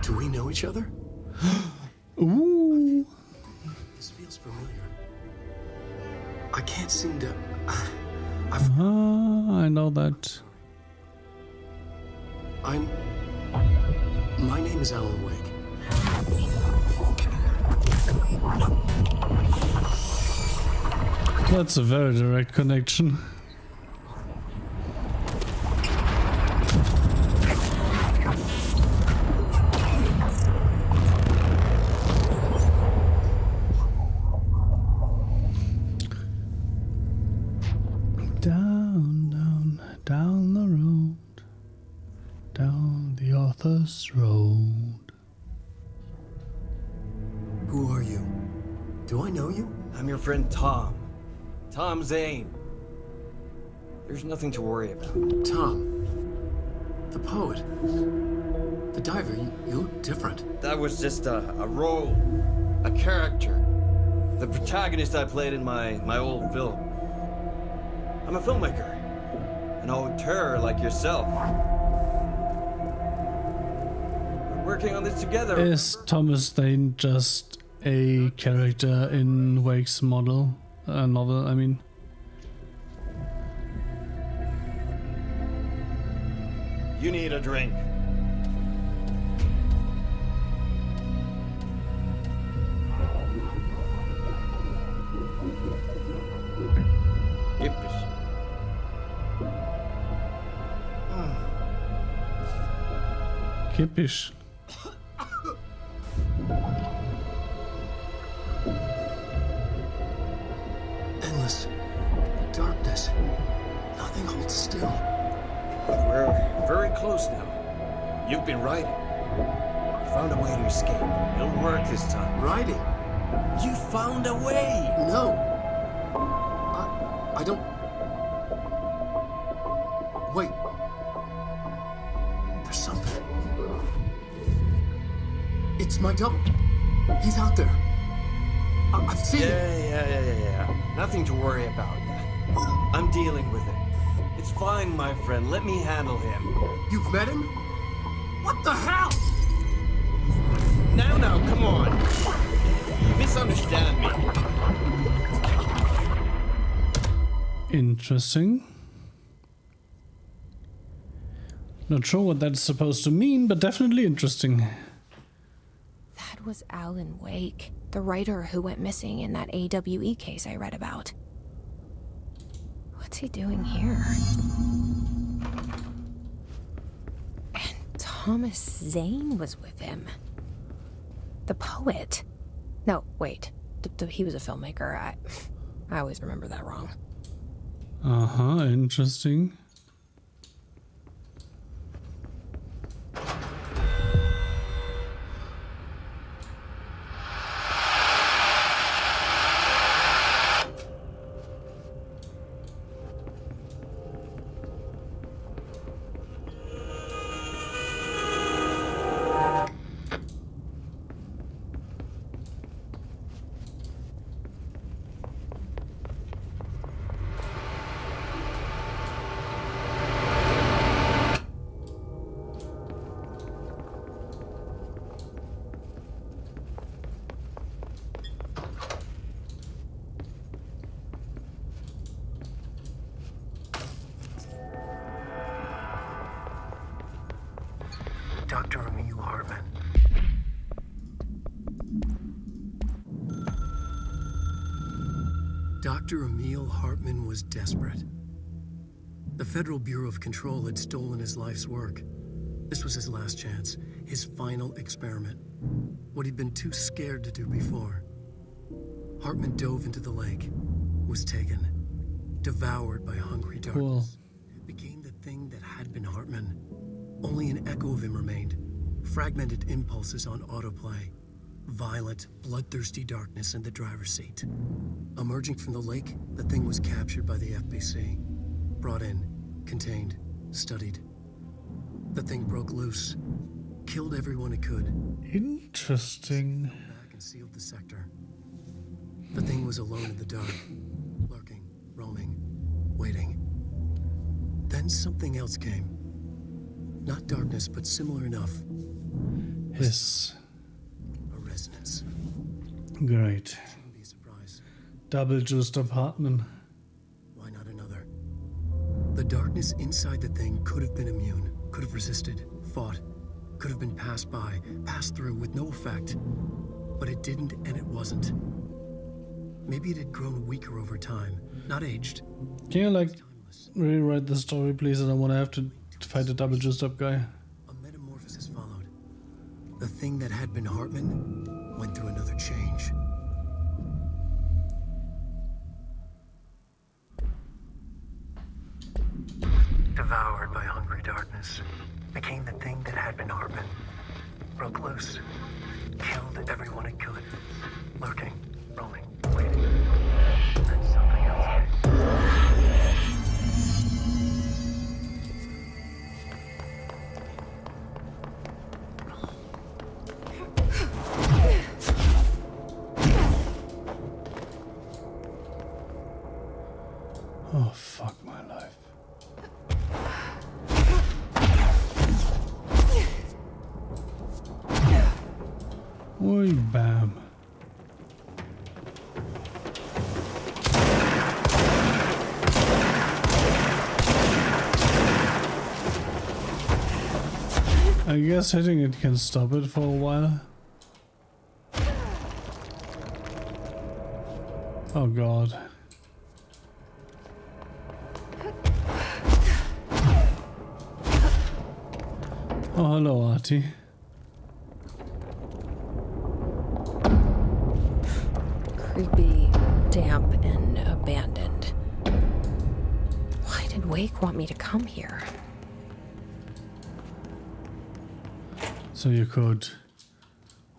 Do we know each other? Ooh. This feels familiar. I can't seem to... I know that. My name is Alan Wake. That's a very direct connection. Down the road, down the author's road. Who are you? Do I know you? I'm your friend Tom. Tom Zane. There's nothing to worry about. Tom. The poet. The diver. You look different. That was just a role. A character. The protagonist I played in my old film. I'm a filmmaker. An auteur like yourself. We're working on this together. Is Thomas Zane just a character in Wake's novel, I mean? You need a drink. Kippisch. Endless darkness. Nothing holds still. But we're very close now. You've been writing. You found a way to escape. It'll work this time. Writing? You found a way! No. I don't... Wait. There's something. It's my double. He's out there. I've seen him. Yeah. Nothing to worry about yet. I'm dealing with it. It's fine, my friend. Let me handle him. You've met him? What the hell? Now, come on. You misunderstand me. Interesting. Not sure what that's supposed to mean, but definitely interesting. That was Alan Wake, the writer who went missing in that AWE case I read about. What's he doing here? And Thomas Zane was with him. The poet. No, wait. He was a filmmaker. I always remember that wrong. Uh-huh, interesting. Dr. Emil Hartman was desperate. The Federal Bureau of Control had stolen his life's work. This was his last chance, his final experiment. What he'd been too scared to do before. Hartman dove into the lake, was taken, devoured by hungry darkness. Cool. Became the thing that had been Hartman. Only an echo of him remained, fragmented impulses on autoplay. Violent, bloodthirsty darkness in the driver's seat. Emerging from the lake, the thing was captured by the FBC. Brought in, contained, studied. The thing broke loose, killed everyone it could. Interesting. Back and sealed the sector. The thing was alone in the dark, lurking, roaming, waiting. Then something else came. Not darkness, but similar enough. Hiss. A resonance. Great. Shouldn't be a surprise. Double juiced up Hartman. Why not another? The darkness inside the thing could have been immune, could have resisted, fought, could have been passed by, passed through with no effect. But it didn't, and it wasn't. Maybe it had grown weaker over time, not aged. Can you like Timeless. rewrite the story, please? I don't want to have to fight a double juiced up guy. A metamorphosis followed. The thing that had been Hartman went through another change. Devoured by hungry darkness, became the thing that had been Hartman. Broke loose, killed everyone it could. Lurking, roaming, waiting. Then something else came. Oh, fuck my life. Oi, bam. I guess hitting it can stop it for a while. Oh god. Oh, hello, Artie. Creepy, damp, and abandoned. Why did Wake want me to come here? So you could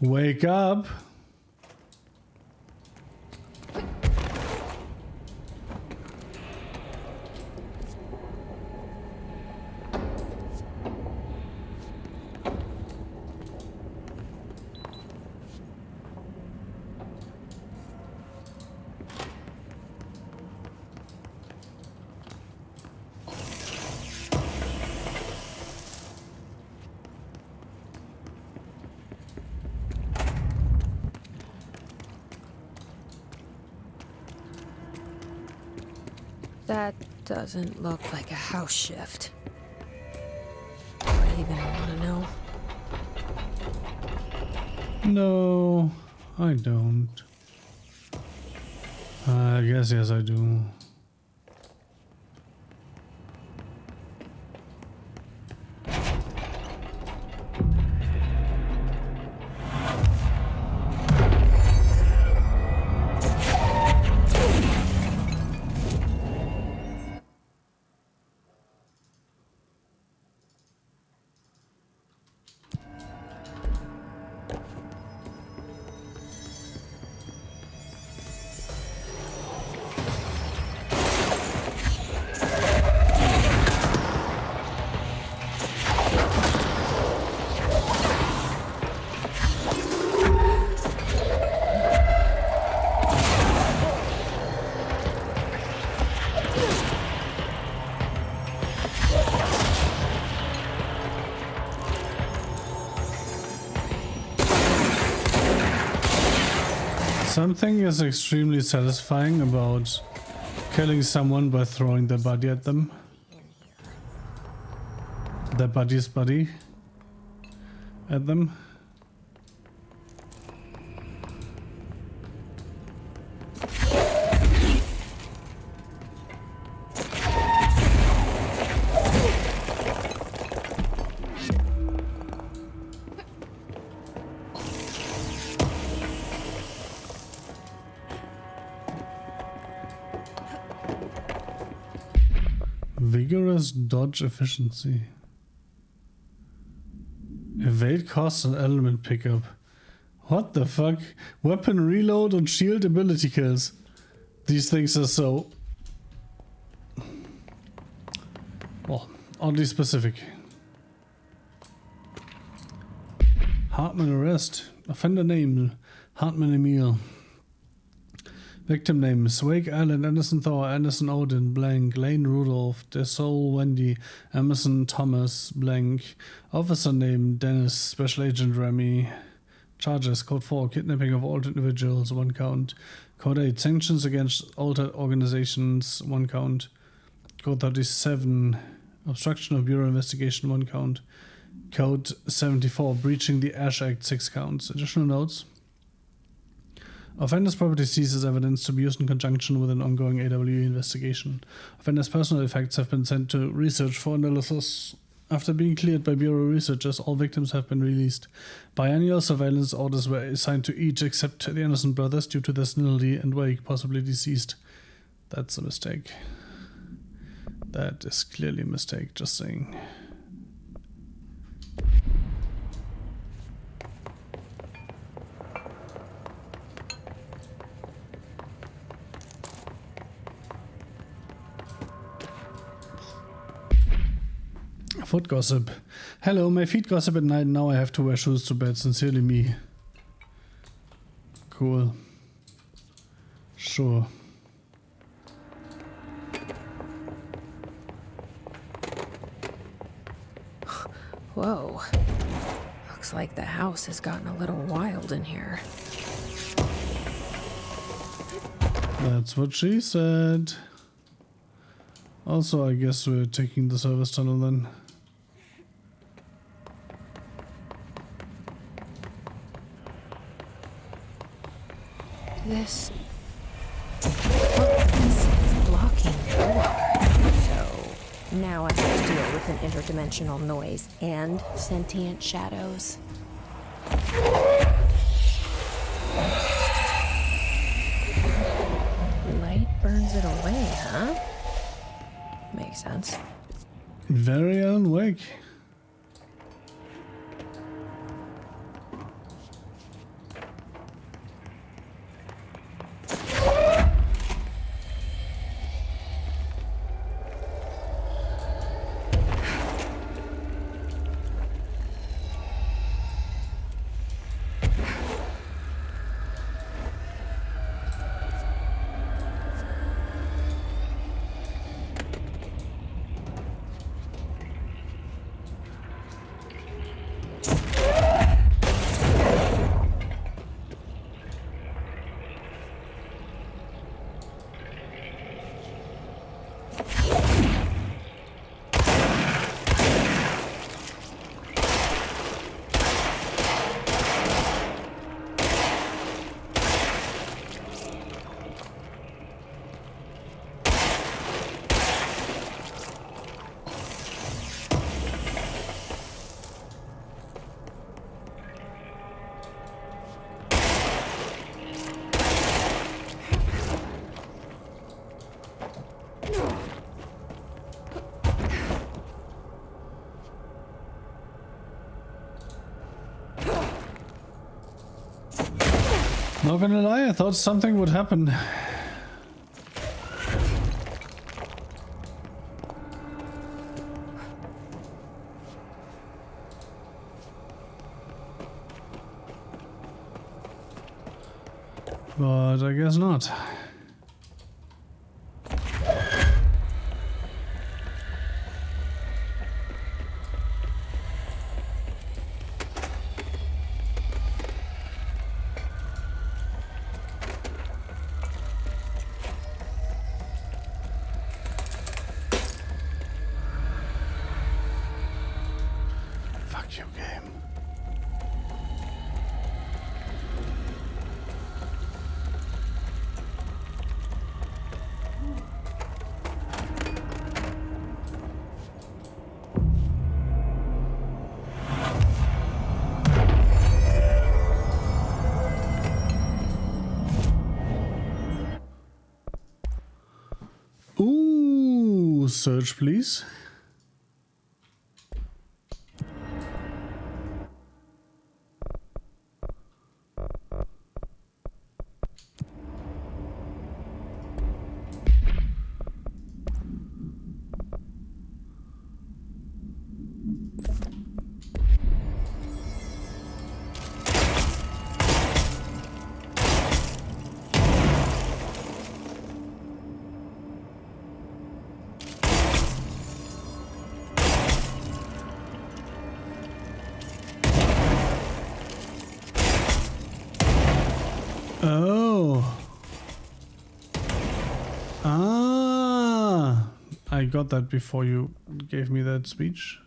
wake up. That doesn't look like a house shift. Do I even want to know? No, I don't. I guess yes, I do. Something is extremely satisfying about killing someone by throwing their body at them. Their body's body at them. Vigorous dodge efficiency. Evade cost and element pickup. What the fuck? Weapon reload and shield ability kills. These things are so... well, oddly specific. Hartman arrest. Offender name, Hartman Emil. Victim names, Wake Island, Anderson Thor, Anderson Odin, blank, Lane Rudolph, DeSoul Wendy, Emerson Thomas, blank. Officer name, Dennis, Special Agent Remy. Charges, Code 4, kidnapping of altered individuals, 1 count. Code 8, sanctions against altered organizations, 1 count. Code 37, obstruction of Bureau investigation, 1 count. Code 74, breaching the Ash Act, 6 counts. Additional notes. Offender's property seizes evidence to be used in conjunction with an ongoing AWE investigation. Offender's personal effects have been sent to research for analysis. After being cleared by Bureau researchers, all victims have been released. Biannual surveillance orders were assigned to each except the Anderson brothers due to their senility and Wake, possibly deceased. That's a mistake. That is clearly a mistake, just saying. Foot gossip. Hello, my feet gossip at night. Now I have to wear shoes to bed. Sincerely, me. Cool. Sure. Whoa. Looks like the house has gotten a little wild in here. That's what she said. Also, I guess we're taking the service tunnel then. This is blocking the door. So now I have to deal with an interdimensional noise and sentient shadows. Light burns it away, huh? Makes sense. Very Alan Wake. Not gonna lie, I thought something would happen. But I guess not. Fuck you, game. search, please. Oh. Ah. I got that before you gave me that speech.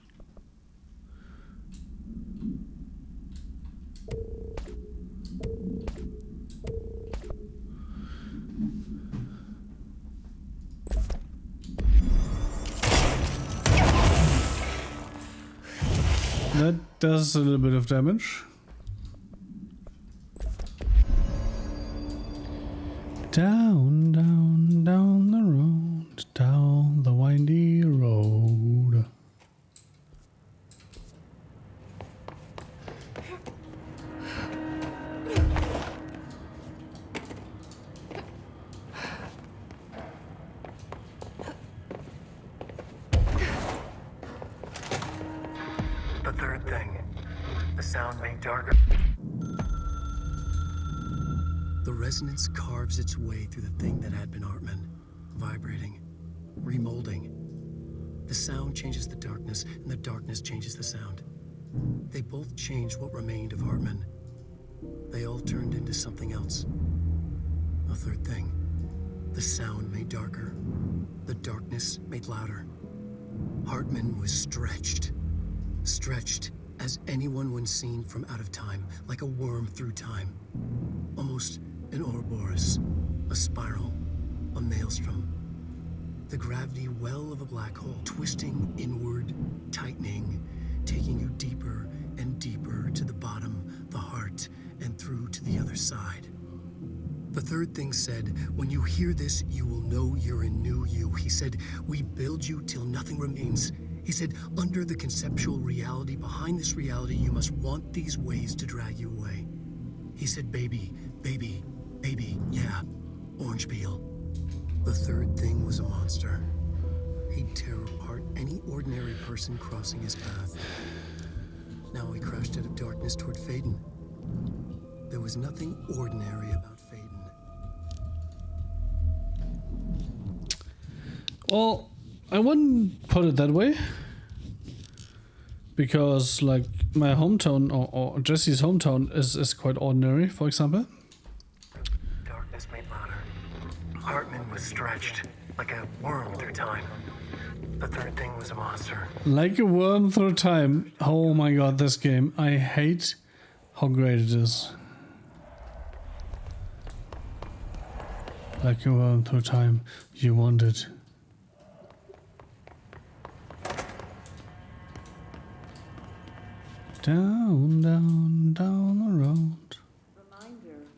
That does a little bit of damage. Down, down, down the road, down the windy road. The third thing, the sound made darker. The resonance carves its way through the thing that had been Hartman, vibrating, remolding. The sound changes the darkness, and the darkness changes the sound. They both changed what remained of Hartman. They all turned into something else. A third thing, the sound made darker, the darkness made louder. Hartman was stretched as anyone when seen from out of time, like a worm through time. Almost an Ouroboros, a spiral, a maelstrom. The gravity well of a black hole, twisting inward, tightening, taking you deeper and deeper to the bottom, the heart, and through to the other side. The third thing said, when you hear this, you will know you're a new you. He said, we build you till nothing remains. He said, under the conceptual reality, behind this reality, you must want these waves to drag you away. He said, baby, baby, baby, yeah, orange peel. The third thing was a monster. He'd tear apart any ordinary person crossing his path. Now he crashed out of darkness toward Faden. There was nothing ordinary about Faden. Well, I wouldn't put it that way. Because, like, my hometown, or Jesse's hometown, is quite ordinary, for example. Darkness made louder. Hartman was stretched, like a worm through time. The third thing was a monster. Like a worm through time. Oh my god, this game. I hate how great it is. Like a worm through time. You want it. Down, down, down the road. Reminder,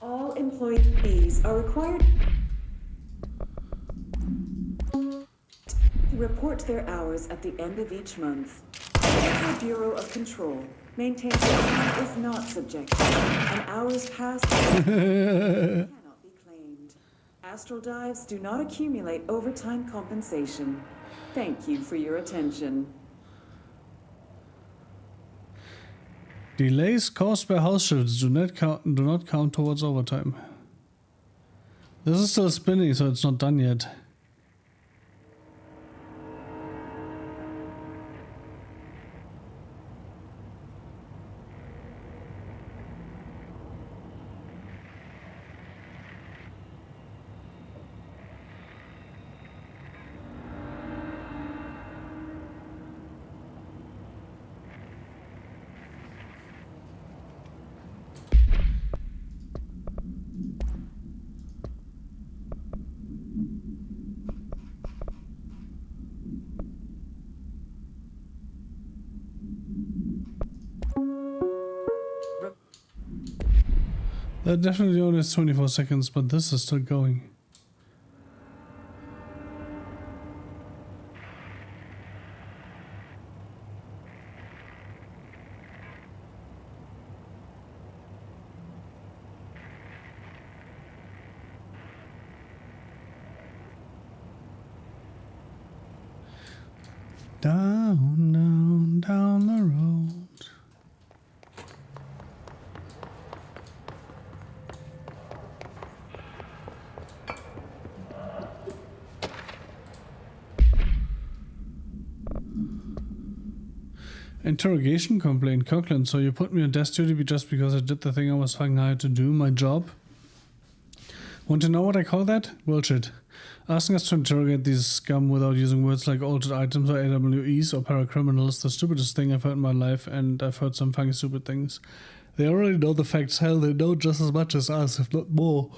all employees are required to report their hours at the end of each month. The Bureau of Control maintains that time is not subjective, and hours passed cannot be claimed. Astral dives do not accumulate overtime compensation. Thank you for your attention. Delays caused by house shifts do not count towards overtime. This is still spinning, so it's not done yet. That definitely only has 24 seconds, but this is still going. Down, down, down the road. Interrogation complaint, Coughlin. So you put me on desk duty just because I did the thing I was fucking hired to do, my job? Want to know what I call that? Bullshit. Asking us to interrogate these scum without using words like altered items or AWEs or paracriminals, the stupidest thing I've heard in my life, and I've heard some funky stupid things. They already know the facts. Hell, they know just as much as us, if not more.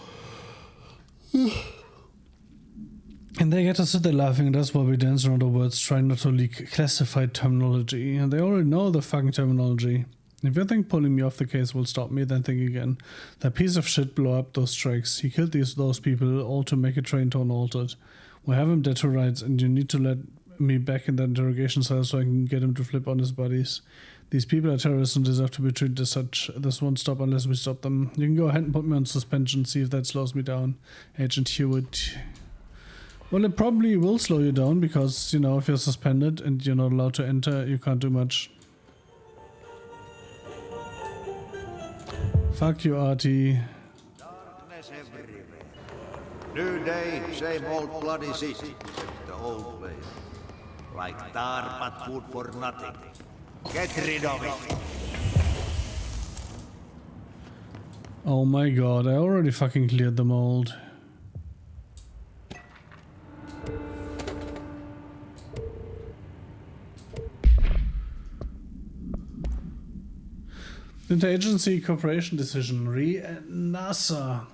And they get to sit there laughing, and that's why we dance around the words, trying not to leak classified terminology. And they already know the fucking terminology. If you think pulling me off the case will stop me, then think again. That piece of shit blew up those tracks. He killed those people, all to make a train turn altered. We have him dead to rights, and you need to let me back in that interrogation cell so I can get him to flip on his buddies. These people are terrorists and deserve to be treated as such. This won't stop unless we stop them. You can go ahead and put me on suspension, see if that slows me down. Agent Hewitt. Well, it probably will slow you down because, you know, if you're suspended and you're not allowed to enter, you can't do much. Fuck you, Artie. Darkness everywhere. New day, same old bloody city. The old way. Like tar but food for nothing. Get rid of it. Oh my god, I already fucking cleared the mold. Interagency cooperation decision, NASA.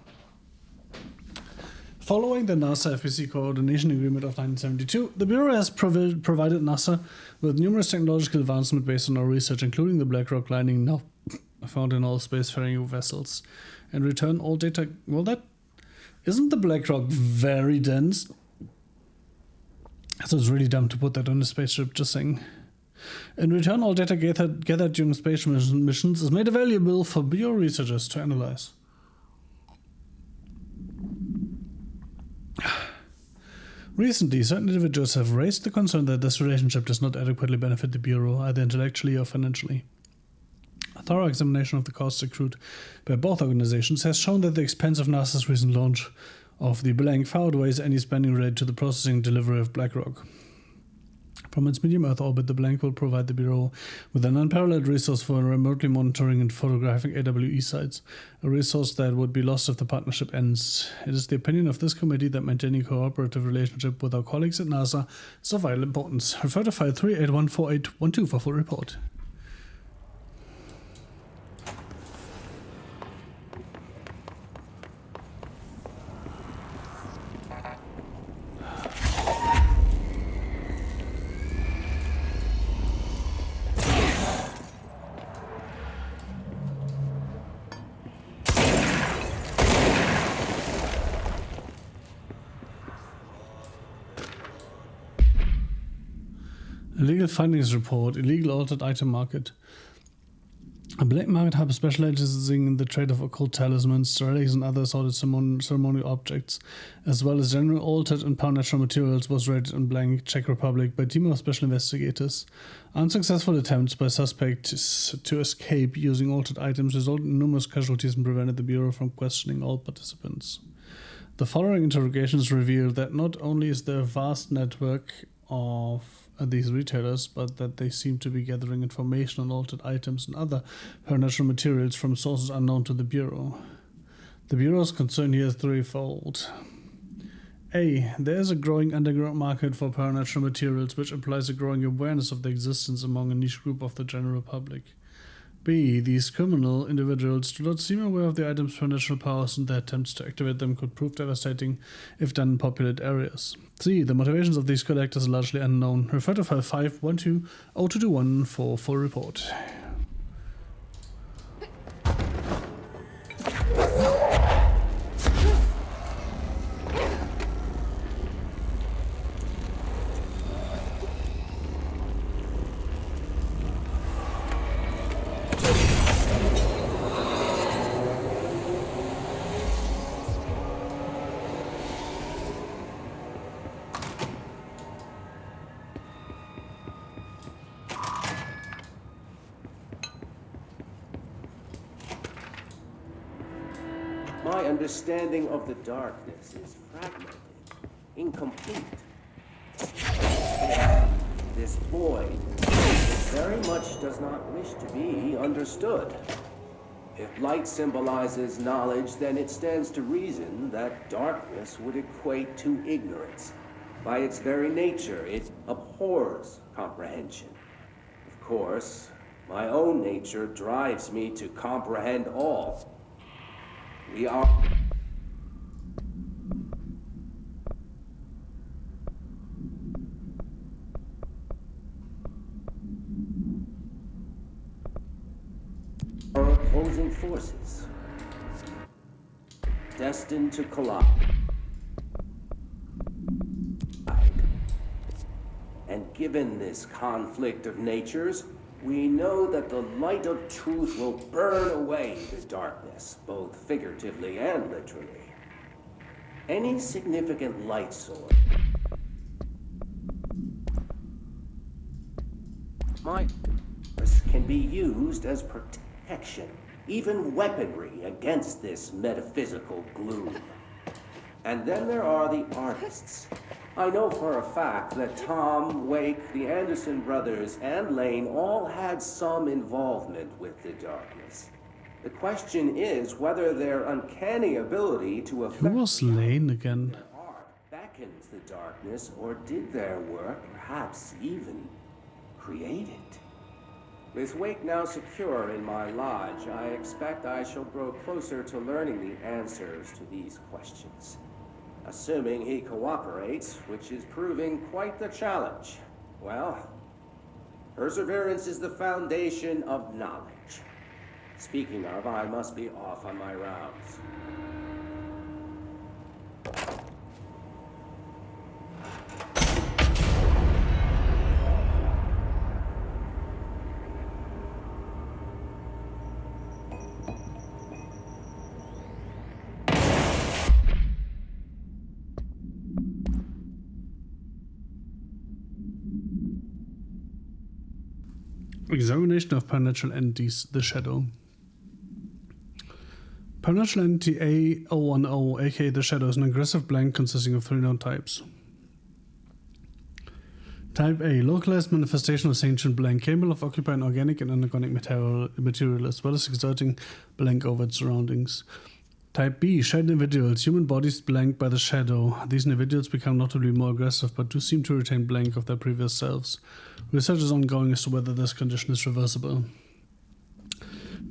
Following the NASA FBC coordination agreement of 1972, the Bureau has provided NASA with numerous technological advancements based on our research, including the black rock lining now found in all spacefaring vessels. In return, all data... Well, that... Isn't the black rock very dense? So it's really dumb to put that on a spaceship, just saying. In return, all data gathered during space missions is made available for Bureau researchers to analyze. Recently, certain individuals have raised the concern that this relationship does not adequately benefit the Bureau, either intellectually or financially. A thorough examination of the costs accrued by both organizations has shown that the expense of NASA's recent launch of the Blank far outweighs any spending related to the processing and delivery of Black Rock. From its medium Earth orbit, the Blank will provide the Bureau with an unparalleled resource for remotely monitoring and photographing AWE sites, a resource that would be lost if the partnership ends. It is the opinion of this committee that maintaining a cooperative relationship with our colleagues at NASA is of vital importance. Refer to file 38148112 for full report. Illegal findings report, illegal altered item market. A black market hub specializing in the trade of occult talismans, relics, and other assorted ceremonial objects, as well as general altered and supernatural materials, was raided in Blank, Czech Republic by a team of special investigators. Unsuccessful attempts by suspects to escape using altered items resulted in numerous casualties and prevented the Bureau from questioning all participants. The following interrogations reveal that not only is there a vast network of these retailers, but that they seem to be gathering information on altered items and other supernatural materials from sources unknown to the Bureau. The Bureau's concern here is threefold. A. There is a growing underground market for supernatural materials, which implies a growing awareness of their existence among a niche group of the general public. B. These criminal individuals do not seem aware of the item's supernatural powers, and their attempts to activate them could prove devastating if done in populated areas. C. The motivations of these collectors are largely unknown. Refer to file 51202221 for full report. My understanding of the darkness is fragmented, incomplete. This void very much does not wish to be understood. If light symbolizes knowledge, then it stands to reason that darkness would equate to ignorance. By its very nature, it abhors comprehension. Of course, my own nature drives me to comprehend all. We are... opposing forces, destined to collide. And given this conflict of natures, we know that the light of truth will burn away the darkness, both figuratively and literally. Any significant light source can be used as protection, even weaponry against this metaphysical gloom. And then there are the artists. I know for a fact that Tom, Wake, the Anderson brothers, and Lane all had some involvement with the darkness. The question is whether their uncanny ability to affect... Who was Lane again? ...art beckons the darkness, or did their work perhaps even create it? With Wake now secure in my lodge, I expect I shall grow closer to learning the answers to these questions. Assuming he cooperates, which is proving quite the challenge. Well, perseverance is the foundation of knowledge. Speaking of, I must be off on my rounds. Examination of Supernatural Entities, The Shadow. Supernatural Entity A010, aka The Shadow, is an aggressive blank consisting of 3 known types. Type A, localized manifestation of sentient blank, capable of occupying organic and inorganic material as well as exerting blank over its surroundings. Type B, shadow individuals, human bodies blank by the shadow. These individuals become notably more aggressive, but do seem to retain blank of their previous selves. Research is ongoing as to whether this condition is reversible.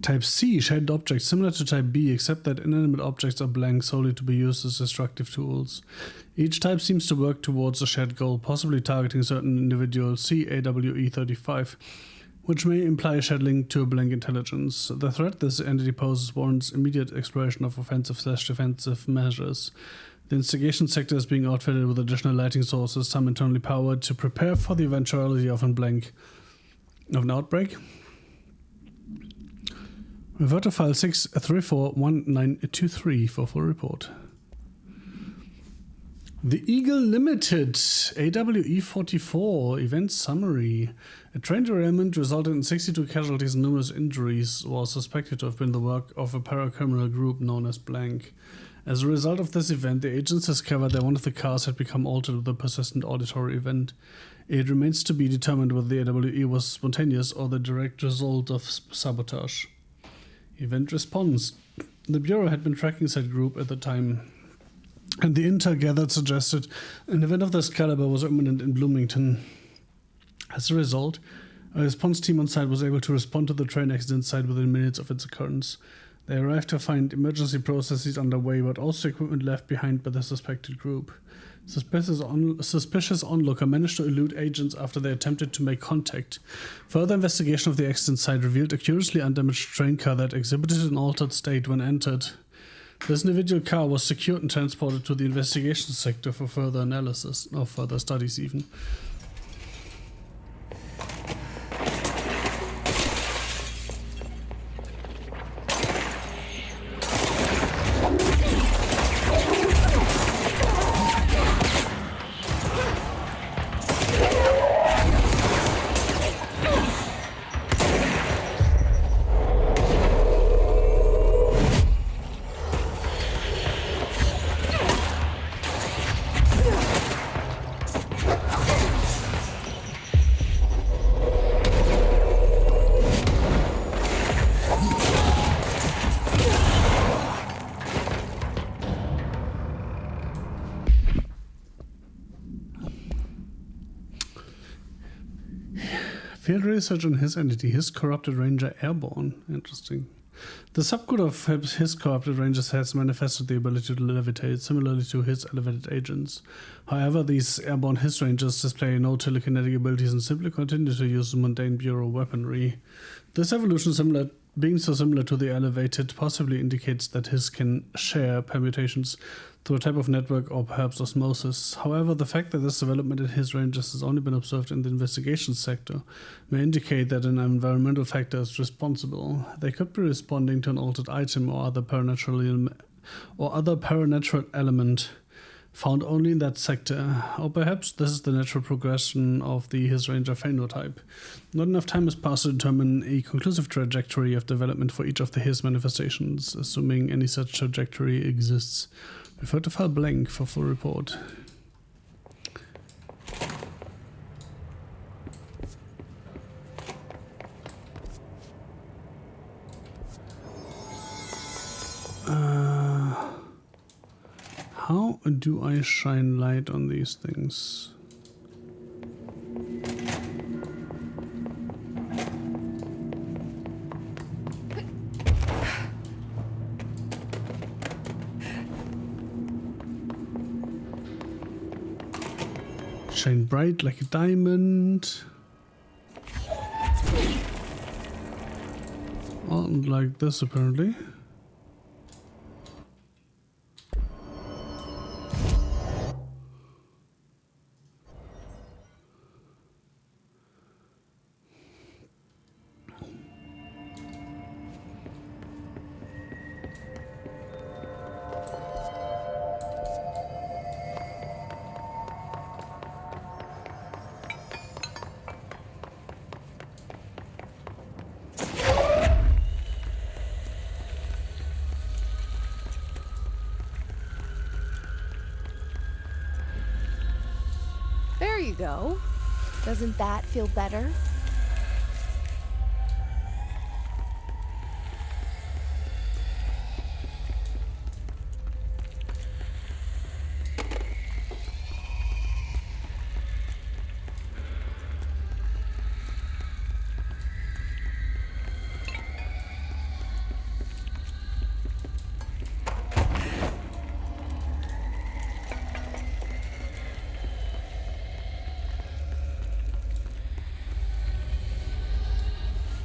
Type C, shaded objects, similar to Type B, except that inanimate objects are blank solely to be used as destructive tools. Each type seems to work towards a shared goal, possibly targeting certain individuals, see AWE35, which may imply a shared link to a blank intelligence. The threat this entity poses warrants immediate exploration of offensive/defensive measures. The instigation sector is being outfitted with additional lighting sources, some internally powered, to prepare for the eventuality of an outbreak. Revert to file 6341923 for full report. The Eagle Limited, AWE44, event summary. A train derailment resulted in 62 casualties and numerous injuries was suspected to have been the work of a paracriminal group known as Blank. As a result of this event, the agents discovered that one of the cars had become altered with a persistent auditory event. It remains to be determined whether the AWE was spontaneous or the direct result of sabotage. Event response. The Bureau had been tracking said group at the time, and the intel gathered suggested an event of this caliber was imminent in Bloomington. As a result, a response team on site was able to respond to the train accident site within minutes of its occurrence. They arrived to find emergency processes underway, but also equipment left behind by the suspected group. Suspicious onlooker managed to elude agents after they attempted to make contact. Further investigation of the accident site revealed a curiously undamaged train car that exhibited an altered state when entered. This individual car was secured and transported to the investigation sector for further analysis, or further studies even. Field research on his entity, his corrupted ranger airborne. Interesting. The subgroup of his corrupted rangers has manifested the ability to levitate, similarly to his elevated agents. However, these airborne his rangers display no telekinetic abilities and simply continue to use mundane bureau weaponry. This evolution, being so similar to the elevated, possibly indicates that his can share permutations through a type of network or perhaps osmosis. However, the fact that this development in his rangers has only been observed in the investigation sector may indicate that an environmental factor is responsible. They could be responding to an altered item or other supernatural element found only in that sector, or perhaps this is the natural progression of the his ranger phenotype. Not enough time has passed to determine a conclusive trajectory of development for each of the his manifestations, assuming any such trajectory exists. Refer to file blank for full report. How do I shine light on these things? Shine bright like a diamond. Oh, and like this apparently. There you go. Doesn't that feel better?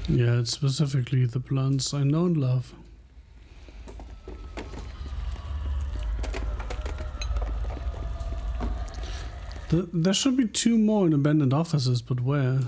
Yeah, it's specifically the plants I know and love. There should be 2 more in abandoned offices, but where?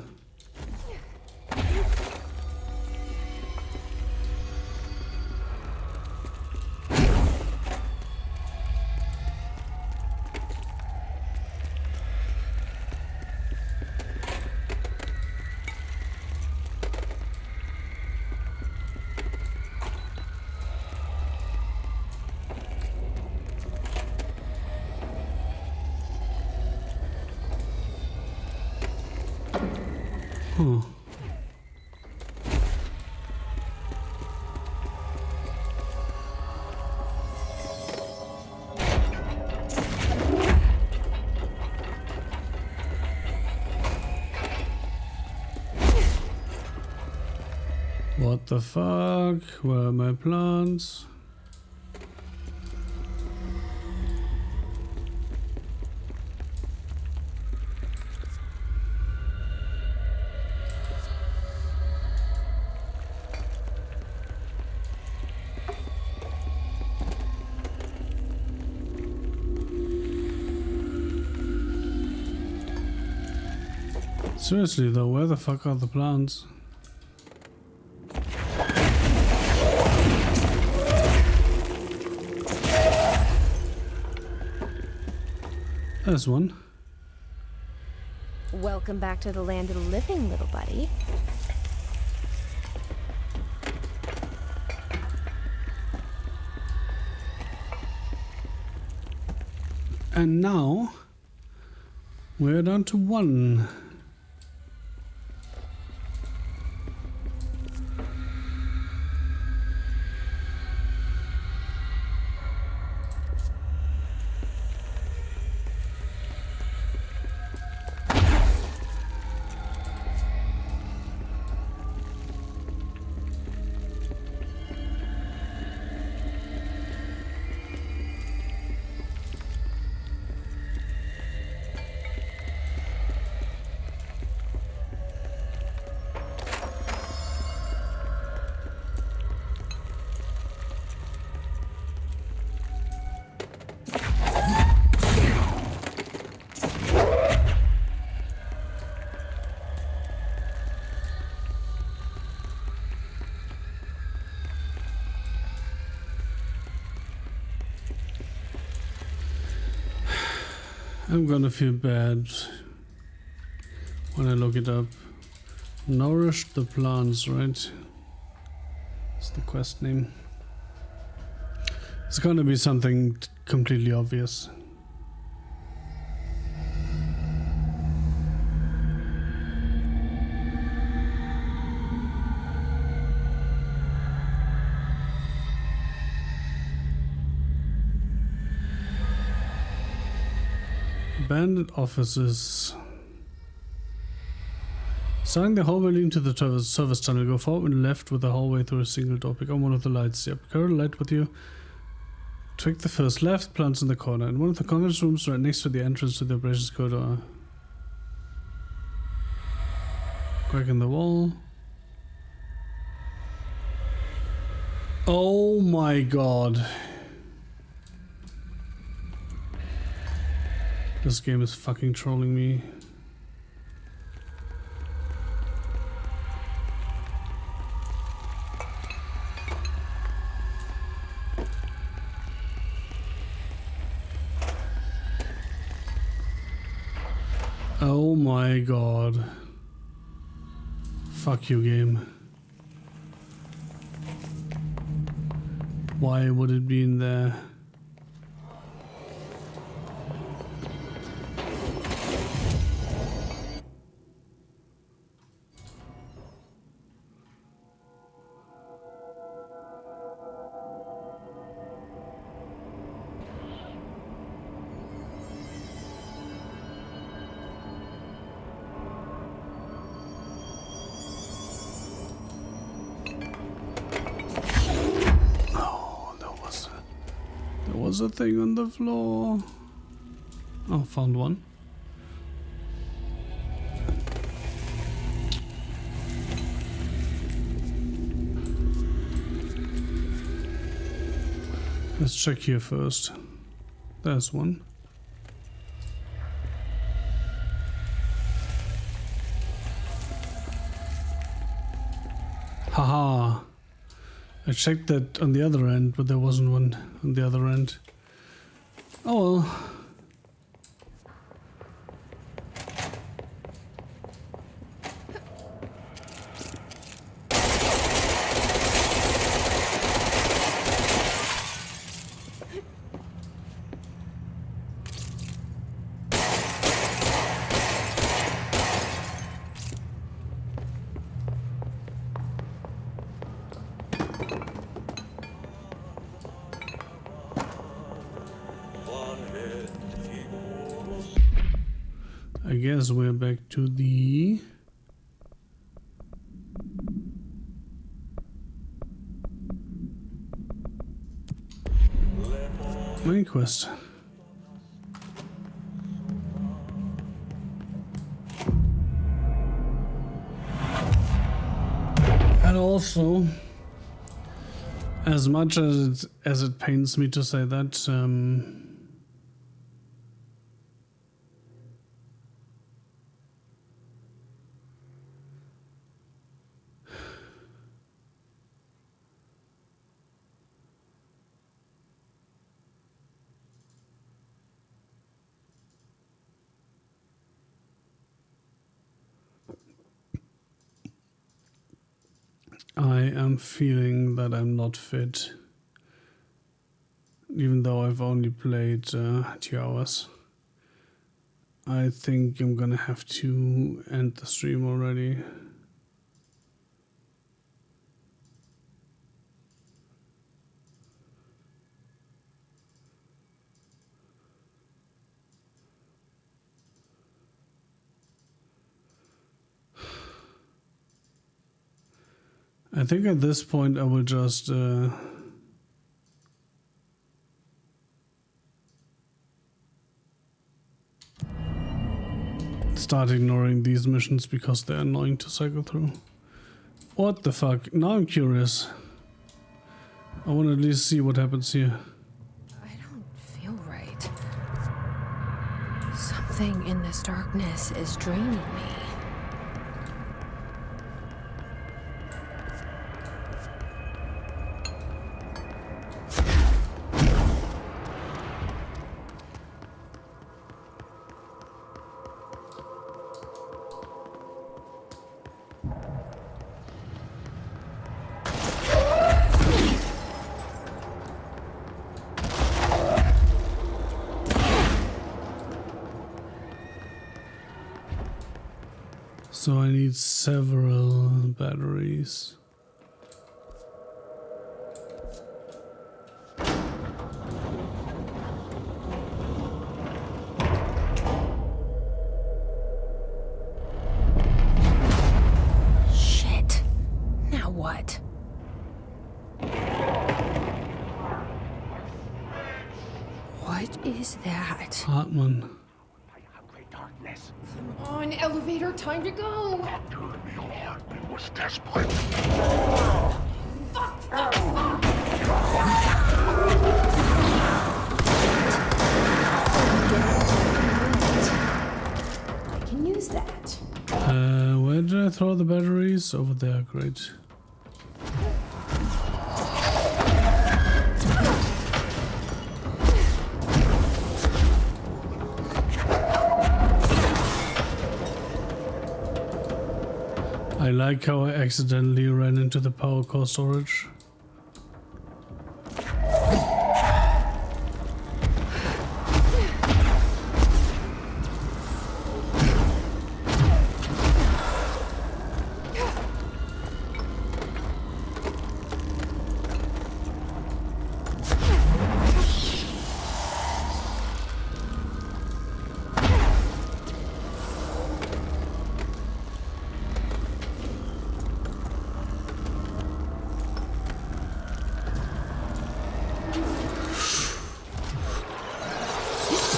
Huh. What the fuck? Where are my plants? Seriously though, where the fuck are the plants? There's one. Welcome back to the land of the living, little buddy. And now we're down to 1. I'm gonna feel bad when I look it up. Nourish the plants, right? That's the quest name. It's gonna be something completely obvious. Abandoned offices. Starting the hallway leading to the service tunnel, go forward and left with the hallway through a single door. Pick on one of the lights. Yep, carry the light with you. Take the first left, plants in the corner. In one of the conference rooms right next to the entrance to the operations corridor. Crack in the wall. Oh my god. This game is fucking trolling me. Oh my god. Fuck you, game. Why would it be in there? There was a thing on the floor. Oh, found one. Let's check here first. There's one. Haha. I checked that on the other end, but there wasn't one on the other end. Oh well. I guess we're back to the main quest. And also, as much as it pains me to say that, I am feeling that I'm not fit, even though I've only played 2 hours. I think I'm gonna have to end the stream already. I think at this point I will just start ignoring these missions because they're annoying to cycle through. What the fuck? Now I'm curious. I want to at least see what happens here. I don't feel right. Something in this darkness is draining me. So I need several batteries. Shit. Now what? What is that? Hartman. Come on, elevator, time to go! Your heartbeat was desperate. I can use that. Where did I throw the batteries? Over there, great. I like how I accidentally ran into the power core storage.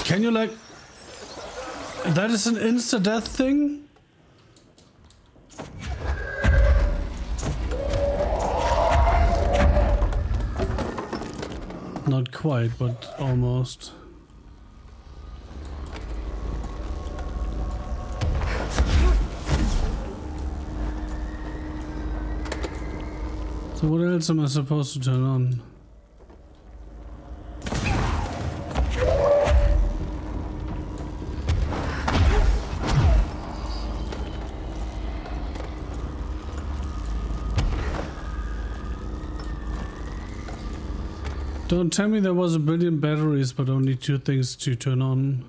Can you like... That is an insta-death thing? Not quite, but almost. So what else am I supposed to turn on? Don't tell me there was a billion batteries, but only 2 things to turn on.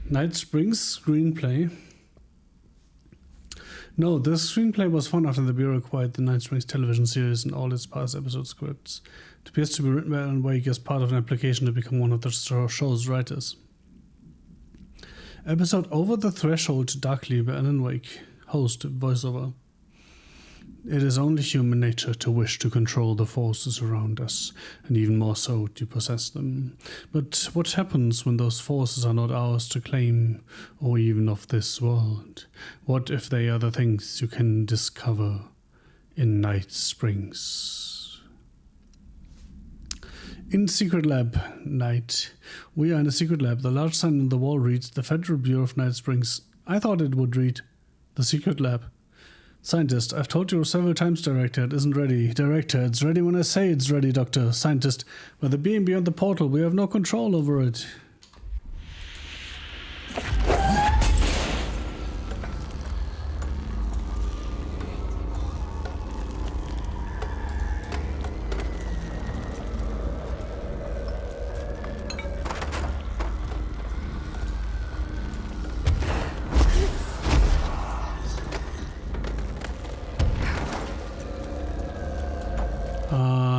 Night Springs screenplay. No, this screenplay was found after the Bureau acquired the Night Springs television series and all its past episode scripts. It appears to be written by Alan Wake as part of an application to become one of the show's writers. Episode Over the Threshold Darkly by Alan Wake. Host, voiceover. It is only human nature to wish to control the forces around us, and even more so to possess them. But what happens when those forces are not ours to claim, or even of this world? What if they are the things you can discover in Night Springs? In Secret Lab, night. We are in a secret lab. The large sign on the wall reads, the Federal Bureau of Night Springs. I thought it would read, the Secret Lab. Scientist, I've told you several times, Director, it isn't ready. Director, it's ready when I say it's ready, Doctor. Scientist, by the being beyond the portal, we have no control over it.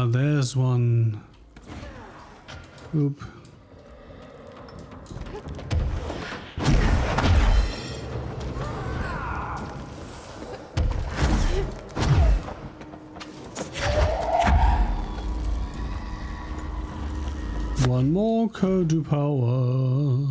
There's one. Oop. One more code to power.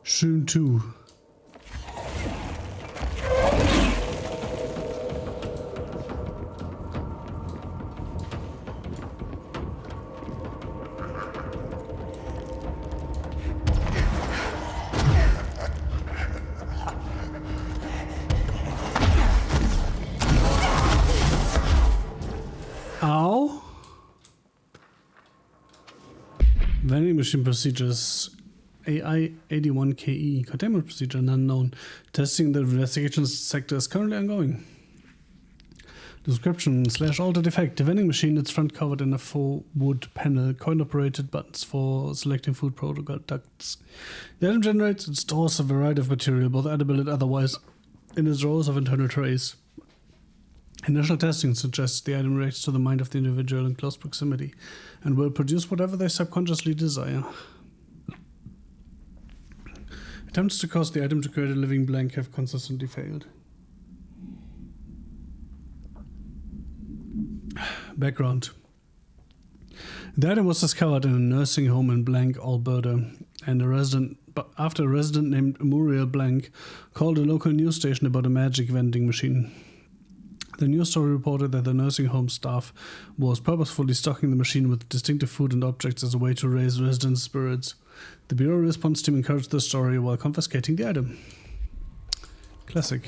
Zoom 2. vending machine procedures AI-81KE, containment procedure, none known. Testing the investigation sector is currently ongoing. Description / altered effect. The vending machine is front covered in a faux wood panel, coin-operated buttons for selecting food products. The item generates and stores a variety of material, both edible and otherwise, in its rows of internal trays. Initial testing suggests the item reacts to the mind of the individual in close proximity and will produce whatever they subconsciously desire. Attempts to cause the item to create a living blank have consistently failed. Background. The item was discovered in a nursing home in Blank, Alberta, and after a resident named Muriel Blank called a local news station about a magic vending machine. The news story reported that the nursing home staff was purposefully stocking the machine with distinctive food and objects as a way to raise residents' spirits. The Bureau response team encouraged the story while confiscating the item. Classic.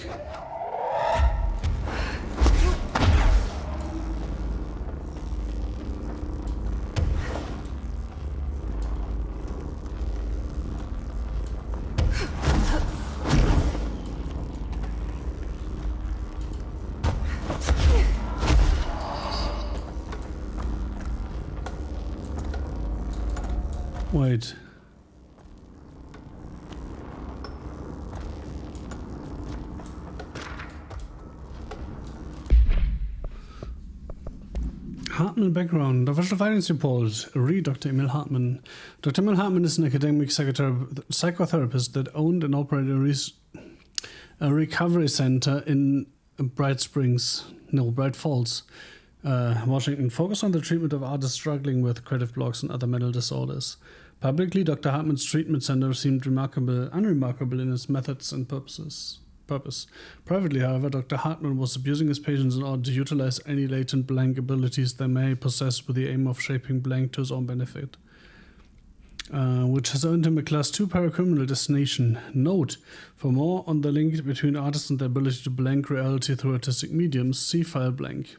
Wait. Hartman background. Official findings report. Read Dr. Emil Hartman. Dr. Emil Hartman is an academic psychotherapist that owned and operated a recovery center in Bright Falls, Washington, focused on the treatment of artists struggling with creative blocks and other mental disorders. Publicly, Dr. Hartman's treatment center seemed unremarkable in its methods and purpose. Privately, however, Dr. Hartman was abusing his patients in order to utilize any latent blank abilities they may possess with the aim of shaping blank to his own benefit, which has earned him a Class 2 paracriminal designation. Note, for more on the link between artists and their ability to blank reality through artistic mediums, see file blank.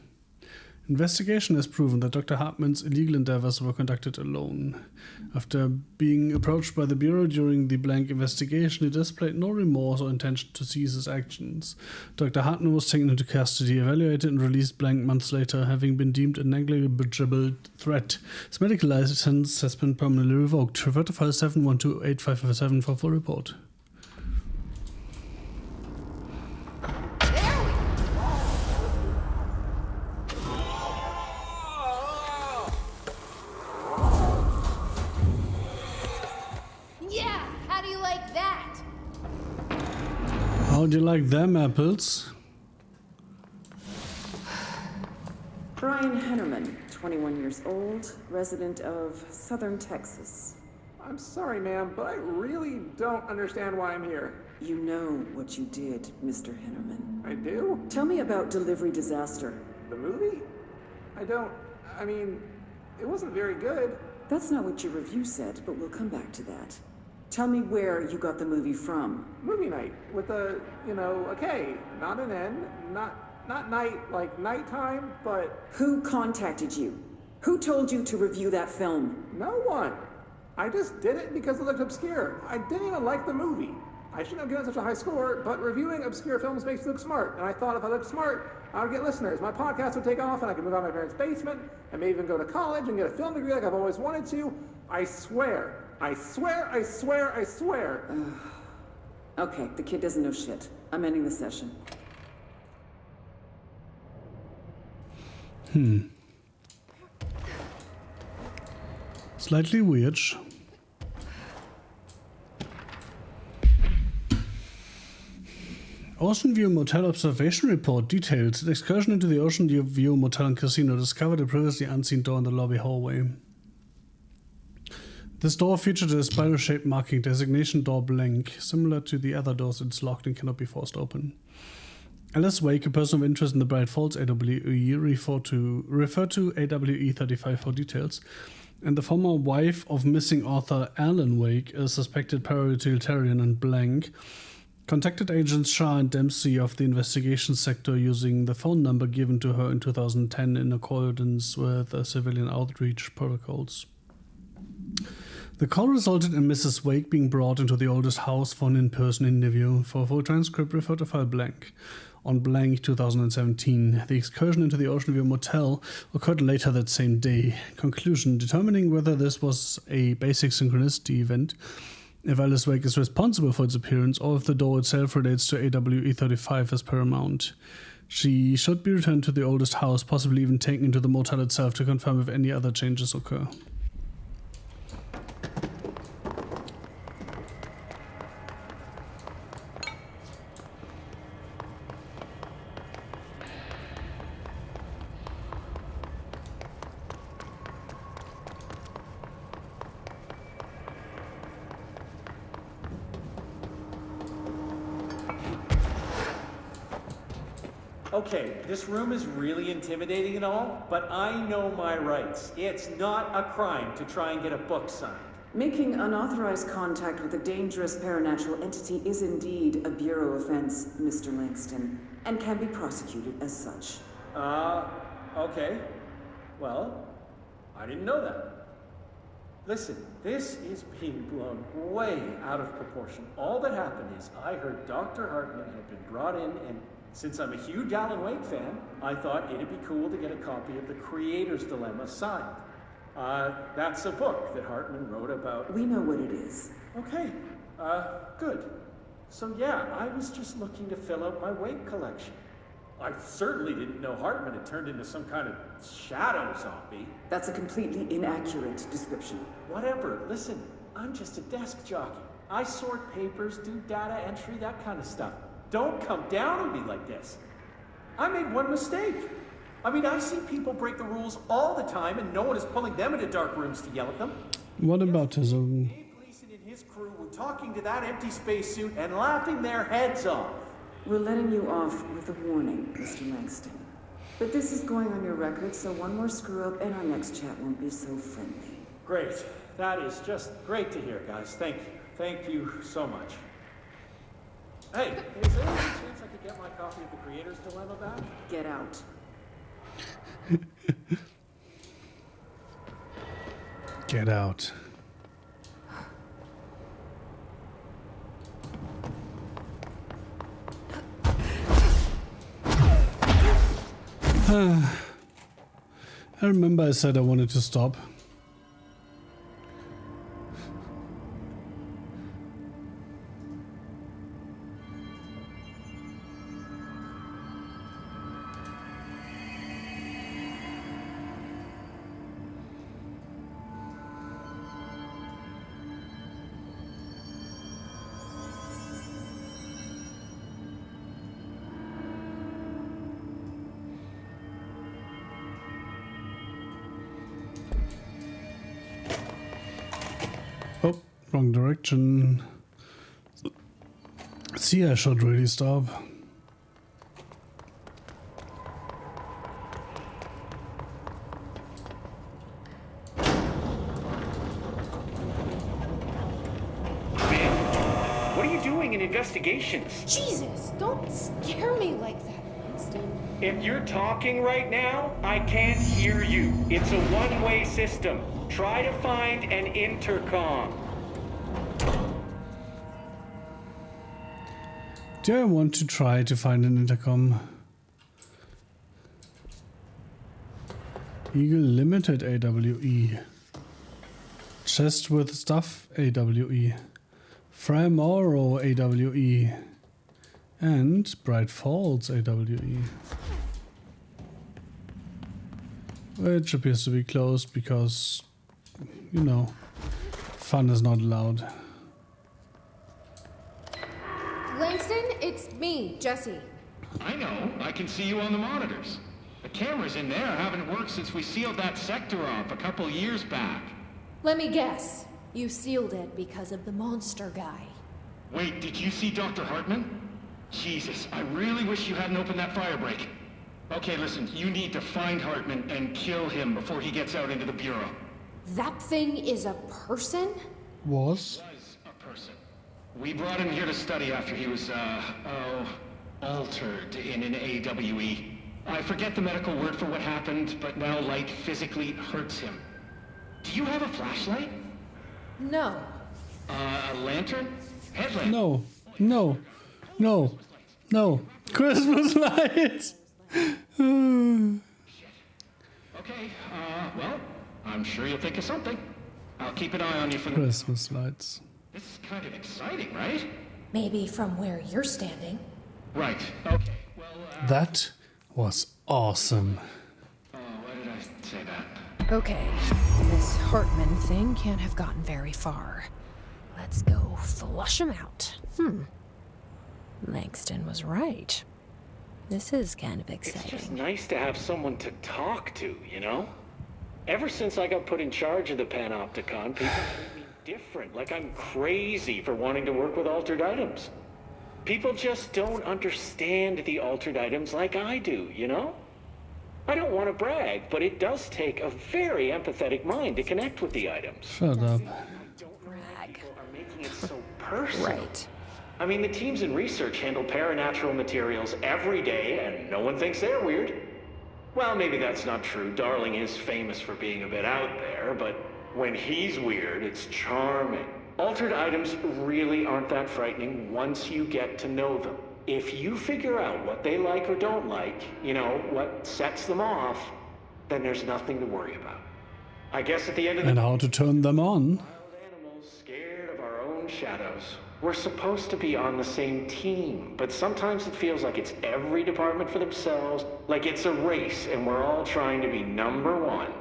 Investigation has proven that Dr. Hartman's illegal endeavors were conducted alone. After being approached by the Bureau during the blank investigation, he displayed no remorse or intention to cease his actions. Dr. Hartman was taken into custody, evaluated and released blank months later, having been deemed a negligible threat. His medical license has been permanently revoked. Refer to file 7128557 for full report. How do you like them apples? Brian Hennerman, 21 years old, resident of Southern Texas. I'm sorry, ma'am, but I really don't understand why I'm here. You know what you did, Mr. Hennerman. I do? Tell me about Delivery Disaster. The movie? It wasn't very good. That's not what your review said, but we'll come back to that. Tell me where you got the movie from. Movie night with a K, not an N, not night like nighttime, but... Who contacted you? Who told you to review that film? No one. I just did it because it looked obscure. I didn't even like the movie. I shouldn't have given such a high score, but reviewing obscure films makes you look smart. And I thought if I looked smart, I would get listeners. My podcast would take off and I could move out of my parents' basement and maybe even go to college and get a film degree like I've always wanted to. I swear. Okay, the kid doesn't know shit. I'm ending the session. Slightly weird. Ocean View Motel Observation Report details an excursion into the Ocean View Motel and Casino discovered a previously unseen door in the lobby hallway. This door featured a spiral-shaped marking designation door blank. Similar to the other doors, it's locked and cannot be forced open. Alice Wake, a person of interest in the Bright Falls AWE, refer to AWE 35 for details, and the former wife of missing author Alan Wake, a suspected para-utilitarian and blank, contacted agents Shah and Dempsey of the investigation sector using the phone number given to her in 2010 in accordance with civilian outreach protocols. The call resulted in Mrs. Wake being brought into the oldest house for an in-person interview. For a full transcript, refer to file blank. On blank 2017, the excursion into the Ocean View Motel occurred later that same day. Conclusion: determining whether this was a basic synchronicity event, if Alice Wake is responsible for its appearance, or if the door itself relates to AWE 35 is paramount. She should be returned to the oldest house, possibly even taken into the motel itself to confirm if any other changes occur. Okay, this room is really intimidating and all, but I know my rights. It's not a crime to try and get a book signed. Making unauthorized contact with a dangerous paranatural entity is indeed a Bureau offense, Mr. Langston, and can be prosecuted as such. Okay. Well, I didn't know that. Listen, this is being blown way out of proportion. All that happened is I heard Dr. Hartman had been brought in, and since I'm a huge Alan Wake fan, I thought it'd be cool to get a copy of The Creator's Dilemma signed. That's a book that Hartman wrote about. We know what it is. Okay, good. So yeah, I was just looking to fill out my Wake collection. I certainly didn't know Hartman had turned into some kind of shadow zombie. That's a completely inaccurate description. Whatever, listen, I'm just a desk jockey. I sort papers, do data entry, that kind of stuff. Don't come down on me like this. I made one mistake. I mean, I see people break the rules all the time and no one is pulling them into dark rooms to yell at them. What about his own? Dave Gleason and his crew were talking to that empty spacesuit and laughing their heads off. We're letting you off with a warning, Mr. Langston. But this is going on your record, so one more screw-up and our next chat won't be so friendly. Great. That is just great to hear, guys. Thank you. Thank you so much. Hey, is there any chance I could get my copy of The Creator's Dilemma back? Get out. Get out. I remember I said I wanted to stop. Oh, wrong direction. See, I should really stop. What are you doing in investigations? Jesus, don't scare me like that, Langston. If you're talking right now, I can't hear you. It's a one-way system. Try to find an intercom. Do I want to try to find an intercom? Eagle Limited AWE. Chest with stuff AWE. Framoro AWE. And Bright Falls AWE. Which appears to be closed because, you know, fun is not allowed. Langston, it's me, Jesse. I know. I can see you on the monitors. The cameras in there haven't worked since we sealed that sector off a couple years back. Let me guess. You sealed it because of the monster guy. Wait, did you see Dr. Hartman? Jesus, I really wish you hadn't opened that fire break. Okay, listen, you need to find Hartman and kill him before he gets out into the Bureau. That thing is a person? Was a person. We brought him here to study after he was, altered in an AWE. I forget the medical word for what happened, but now light physically hurts him. Do you have a flashlight? No. A lantern? Headlamp? No. No. No. No. Christmas lights! Okay, well, I'm sure you'll think of something. I'll keep an eye on you for the... Christmas lights. This is kind of exciting, right? Maybe from where you're standing. Right, okay. Well, That was awesome. why did I say that? Okay, this Hartman thing can't have gotten very far. Let's go flush him out. Langston was right. This is kind of exciting. It's just nice to have someone to talk to, you know? Ever since I got put in charge of the Panopticon, people treat me different, like I'm crazy for wanting to work with altered items. People just don't understand the altered items like I do, you know? I don't want to brag, but it does take a very empathetic mind to connect with the items. Shut up. Brag. People are making it so personal. Right. I mean, the teams in research handle paranatural materials every day, and no one thinks they're weird. Well, maybe that's not true. Darling is famous for being a bit out there, but when he's weird, it's charming. Altered items really aren't that frightening once you get to know them. If you figure out what they like or don't like, you know, what sets them off, then there's nothing to worry about. I guess at the end of the And how to turn them on. wild animals scared of our own shadows. We're supposed to be on the same team, but sometimes it feels like it's every department for themselves, like it's a race and we're all trying to be number one.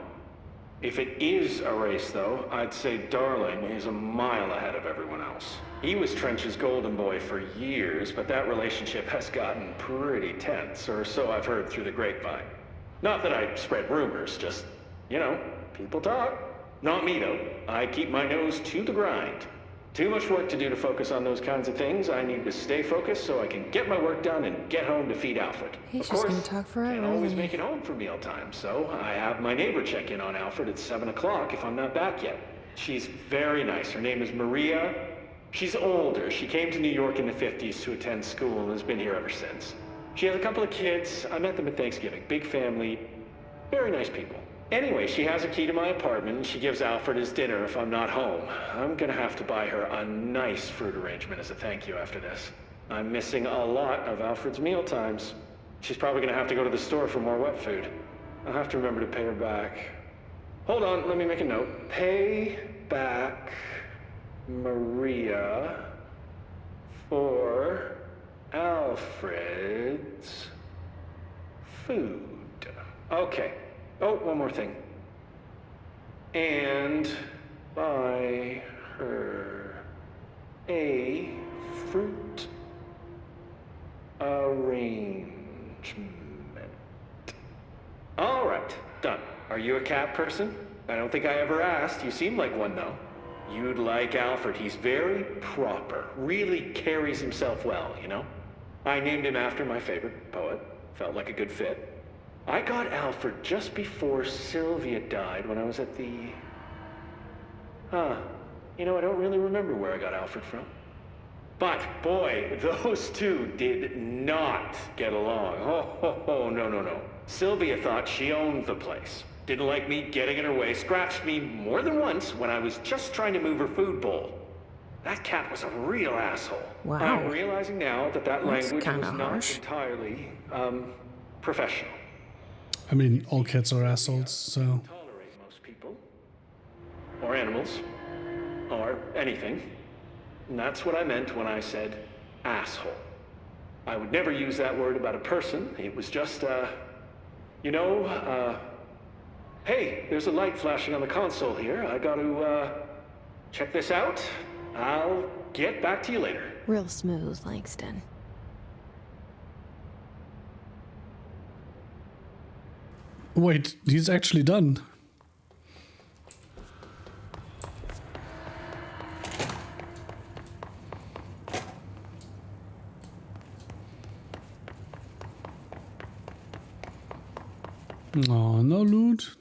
If it is a race, though, I'd say Darling is a mile ahead of everyone else. He was Trench's golden boy for years, but that relationship has gotten pretty tense, or so I've heard through the grapevine. Not that I spread rumors, just, you know, people talk. Not me, though. I keep my nose to the grind. Too much work to do to focus on those kinds of things. I need to stay focused so I can get my work done and get home to feed Alfred. He's of just course, gonna talk forever, can't always isn't he? make it home for mealtime, so I have my neighbor check in on Alfred at 7 o'clock if I'm not back yet. She's very nice. Her name is Maria. She's older. She came to New York in the 50s to attend school and has been here ever since. She has a couple of kids. I met them at Thanksgiving. Big family. Very nice people. Anyway, she has a key to my apartment, and she gives Alfred his dinner if I'm not home. I'm gonna have to buy her a nice fruit arrangement as a thank you after this. I'm missing a lot of Alfred's meal times. She's probably gonna have to go to the store for more wet food. I'll have to remember to pay her back. Hold on, let me make a note. Pay back Maria for Alfred's food. Okay. Oh, one more thing. And buy her a fruit arrangement. All right, done. Are you a cat person? I don't think I ever asked. You seem like one, though. You'd like Alfred. He's very proper. Really carries himself well, you know? I named him after my favorite poet. Felt like a good fit. I got Alfred just before Sylvia died when I was at the... You know, I don't really remember where I got Alfred from. But, boy, those two did not get along. Oh, no. Sylvia thought she owned the place. Didn't like me getting in her way, scratched me more than once when I was just trying to move her food bowl. That cat was a real asshole. Wow. I'm realizing now that That's language kinda was not harsh. entirely, professional. I mean, all cats are assholes, so... Tolerate most people. Or animals. Or anything. And that's what I meant when I said asshole. I would never use that word about a person. It was just, hey, there's a light flashing on the console here. I gotta, check this out. I'll get back to you later. Real smooth, Langston. Wait, he's actually done. Oh, no loot.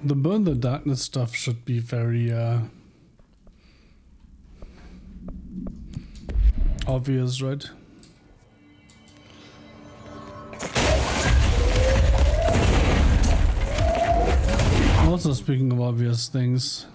The burn the darkness stuff should be very obvious, right? Also, speaking of obvious things,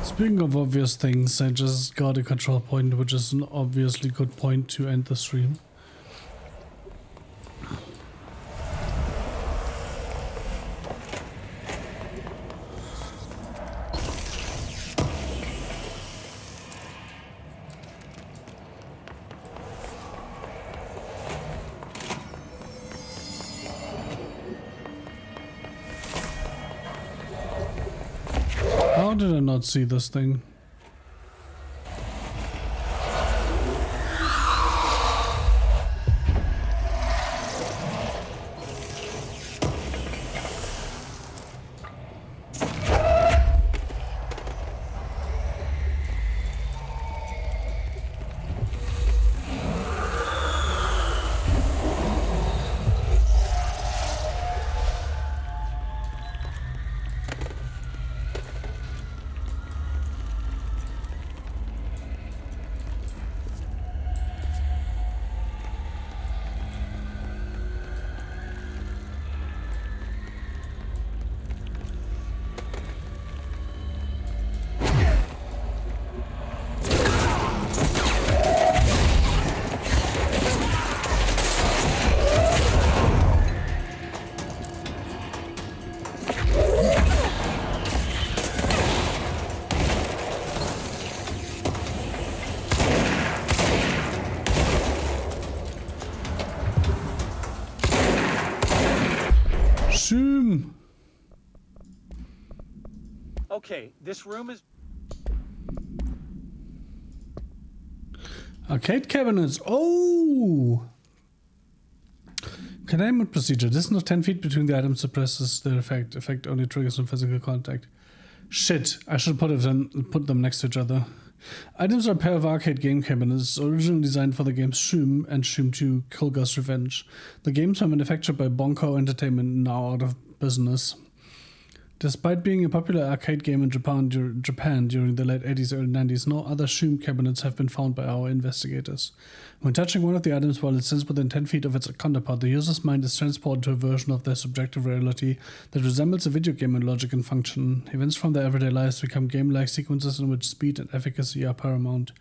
speaking of obvious things, I just got a control point, which is an obviously good point to end the stream. How did I not see this thing? Okay, this room is... Arcade cabinets. Oh! Containment procedure. Distance of 10 feet between the items suppresses the effect. Effect only triggers on physical contact. Shit, I should put them next to each other. Items are a pair of arcade game cabinets, originally designed for the games Shroom and Shroom 2 Kilgar's Revenge. The games are manufactured by Bonko Entertainment, now out of business. Despite being a popular arcade game in Japan during the late 80s, early 90s, no other Shroom cabinets have been found by our investigators. When touching one of the items while it sits within 10 feet of its counterpart, the user's mind is transported to a version of their subjective reality that resembles a video game in logic and function. Events from their everyday lives become game-like sequences in which speed and efficacy are paramount.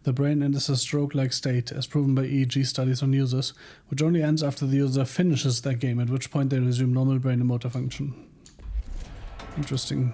The brain enters a stroke-like state, as proven by EEG studies on users, which only ends after the user finishes their game, at which point they resume normal brain and motor function. Interesting.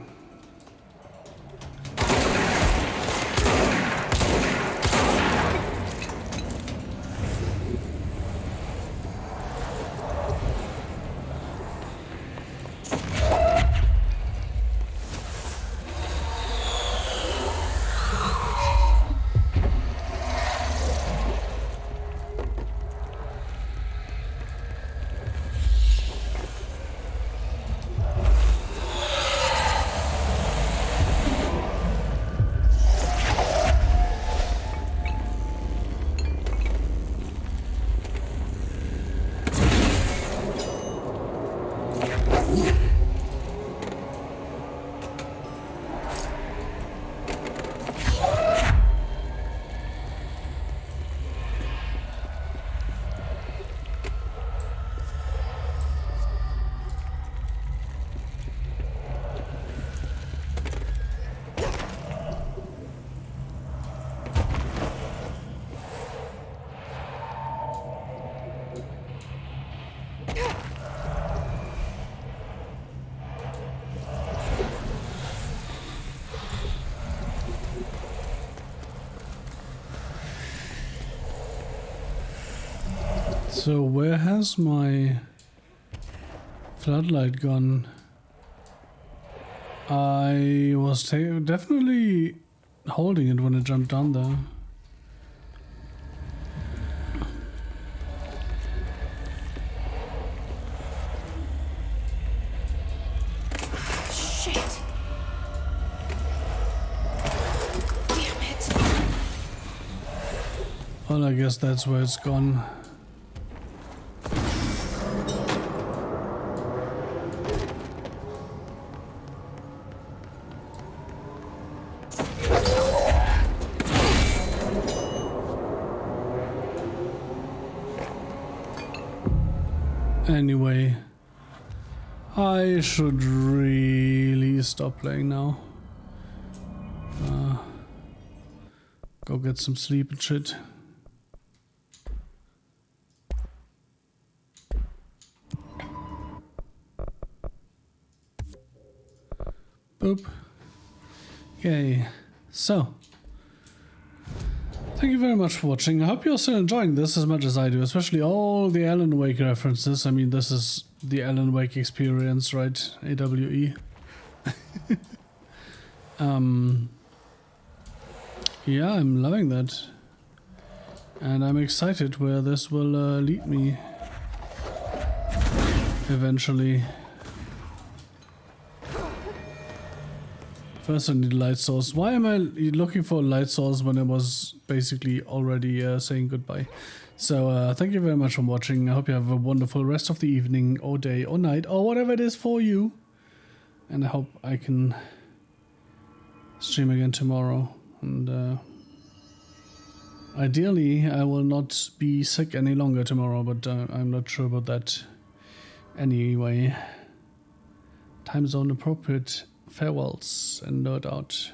So where has my floodlight gone? I was definitely holding it when it jumped down there. Shit. Damn it. Well, I guess that's where it's gone. Anyway, I should really stop playing now. Go get some sleep and shit. Boop. Yay. So, thank you very much for watching. I hope you're still enjoying this as much as I do, especially all the Alan Wake references. I mean, this is the Alan Wake experience, right? AWE. Yeah, I'm loving that. And I'm excited where this will lead me eventually. First I need a light source. Why am I looking for a light source when I was basically already saying goodbye? So thank you very much for watching. I hope you have a wonderful rest of the evening or day or night or whatever it is for you. And I hope I can stream again tomorrow. And ideally I will not be sick any longer tomorrow, but I'm not sure about that. Anyway, time zone appropriate farewells and nerd out.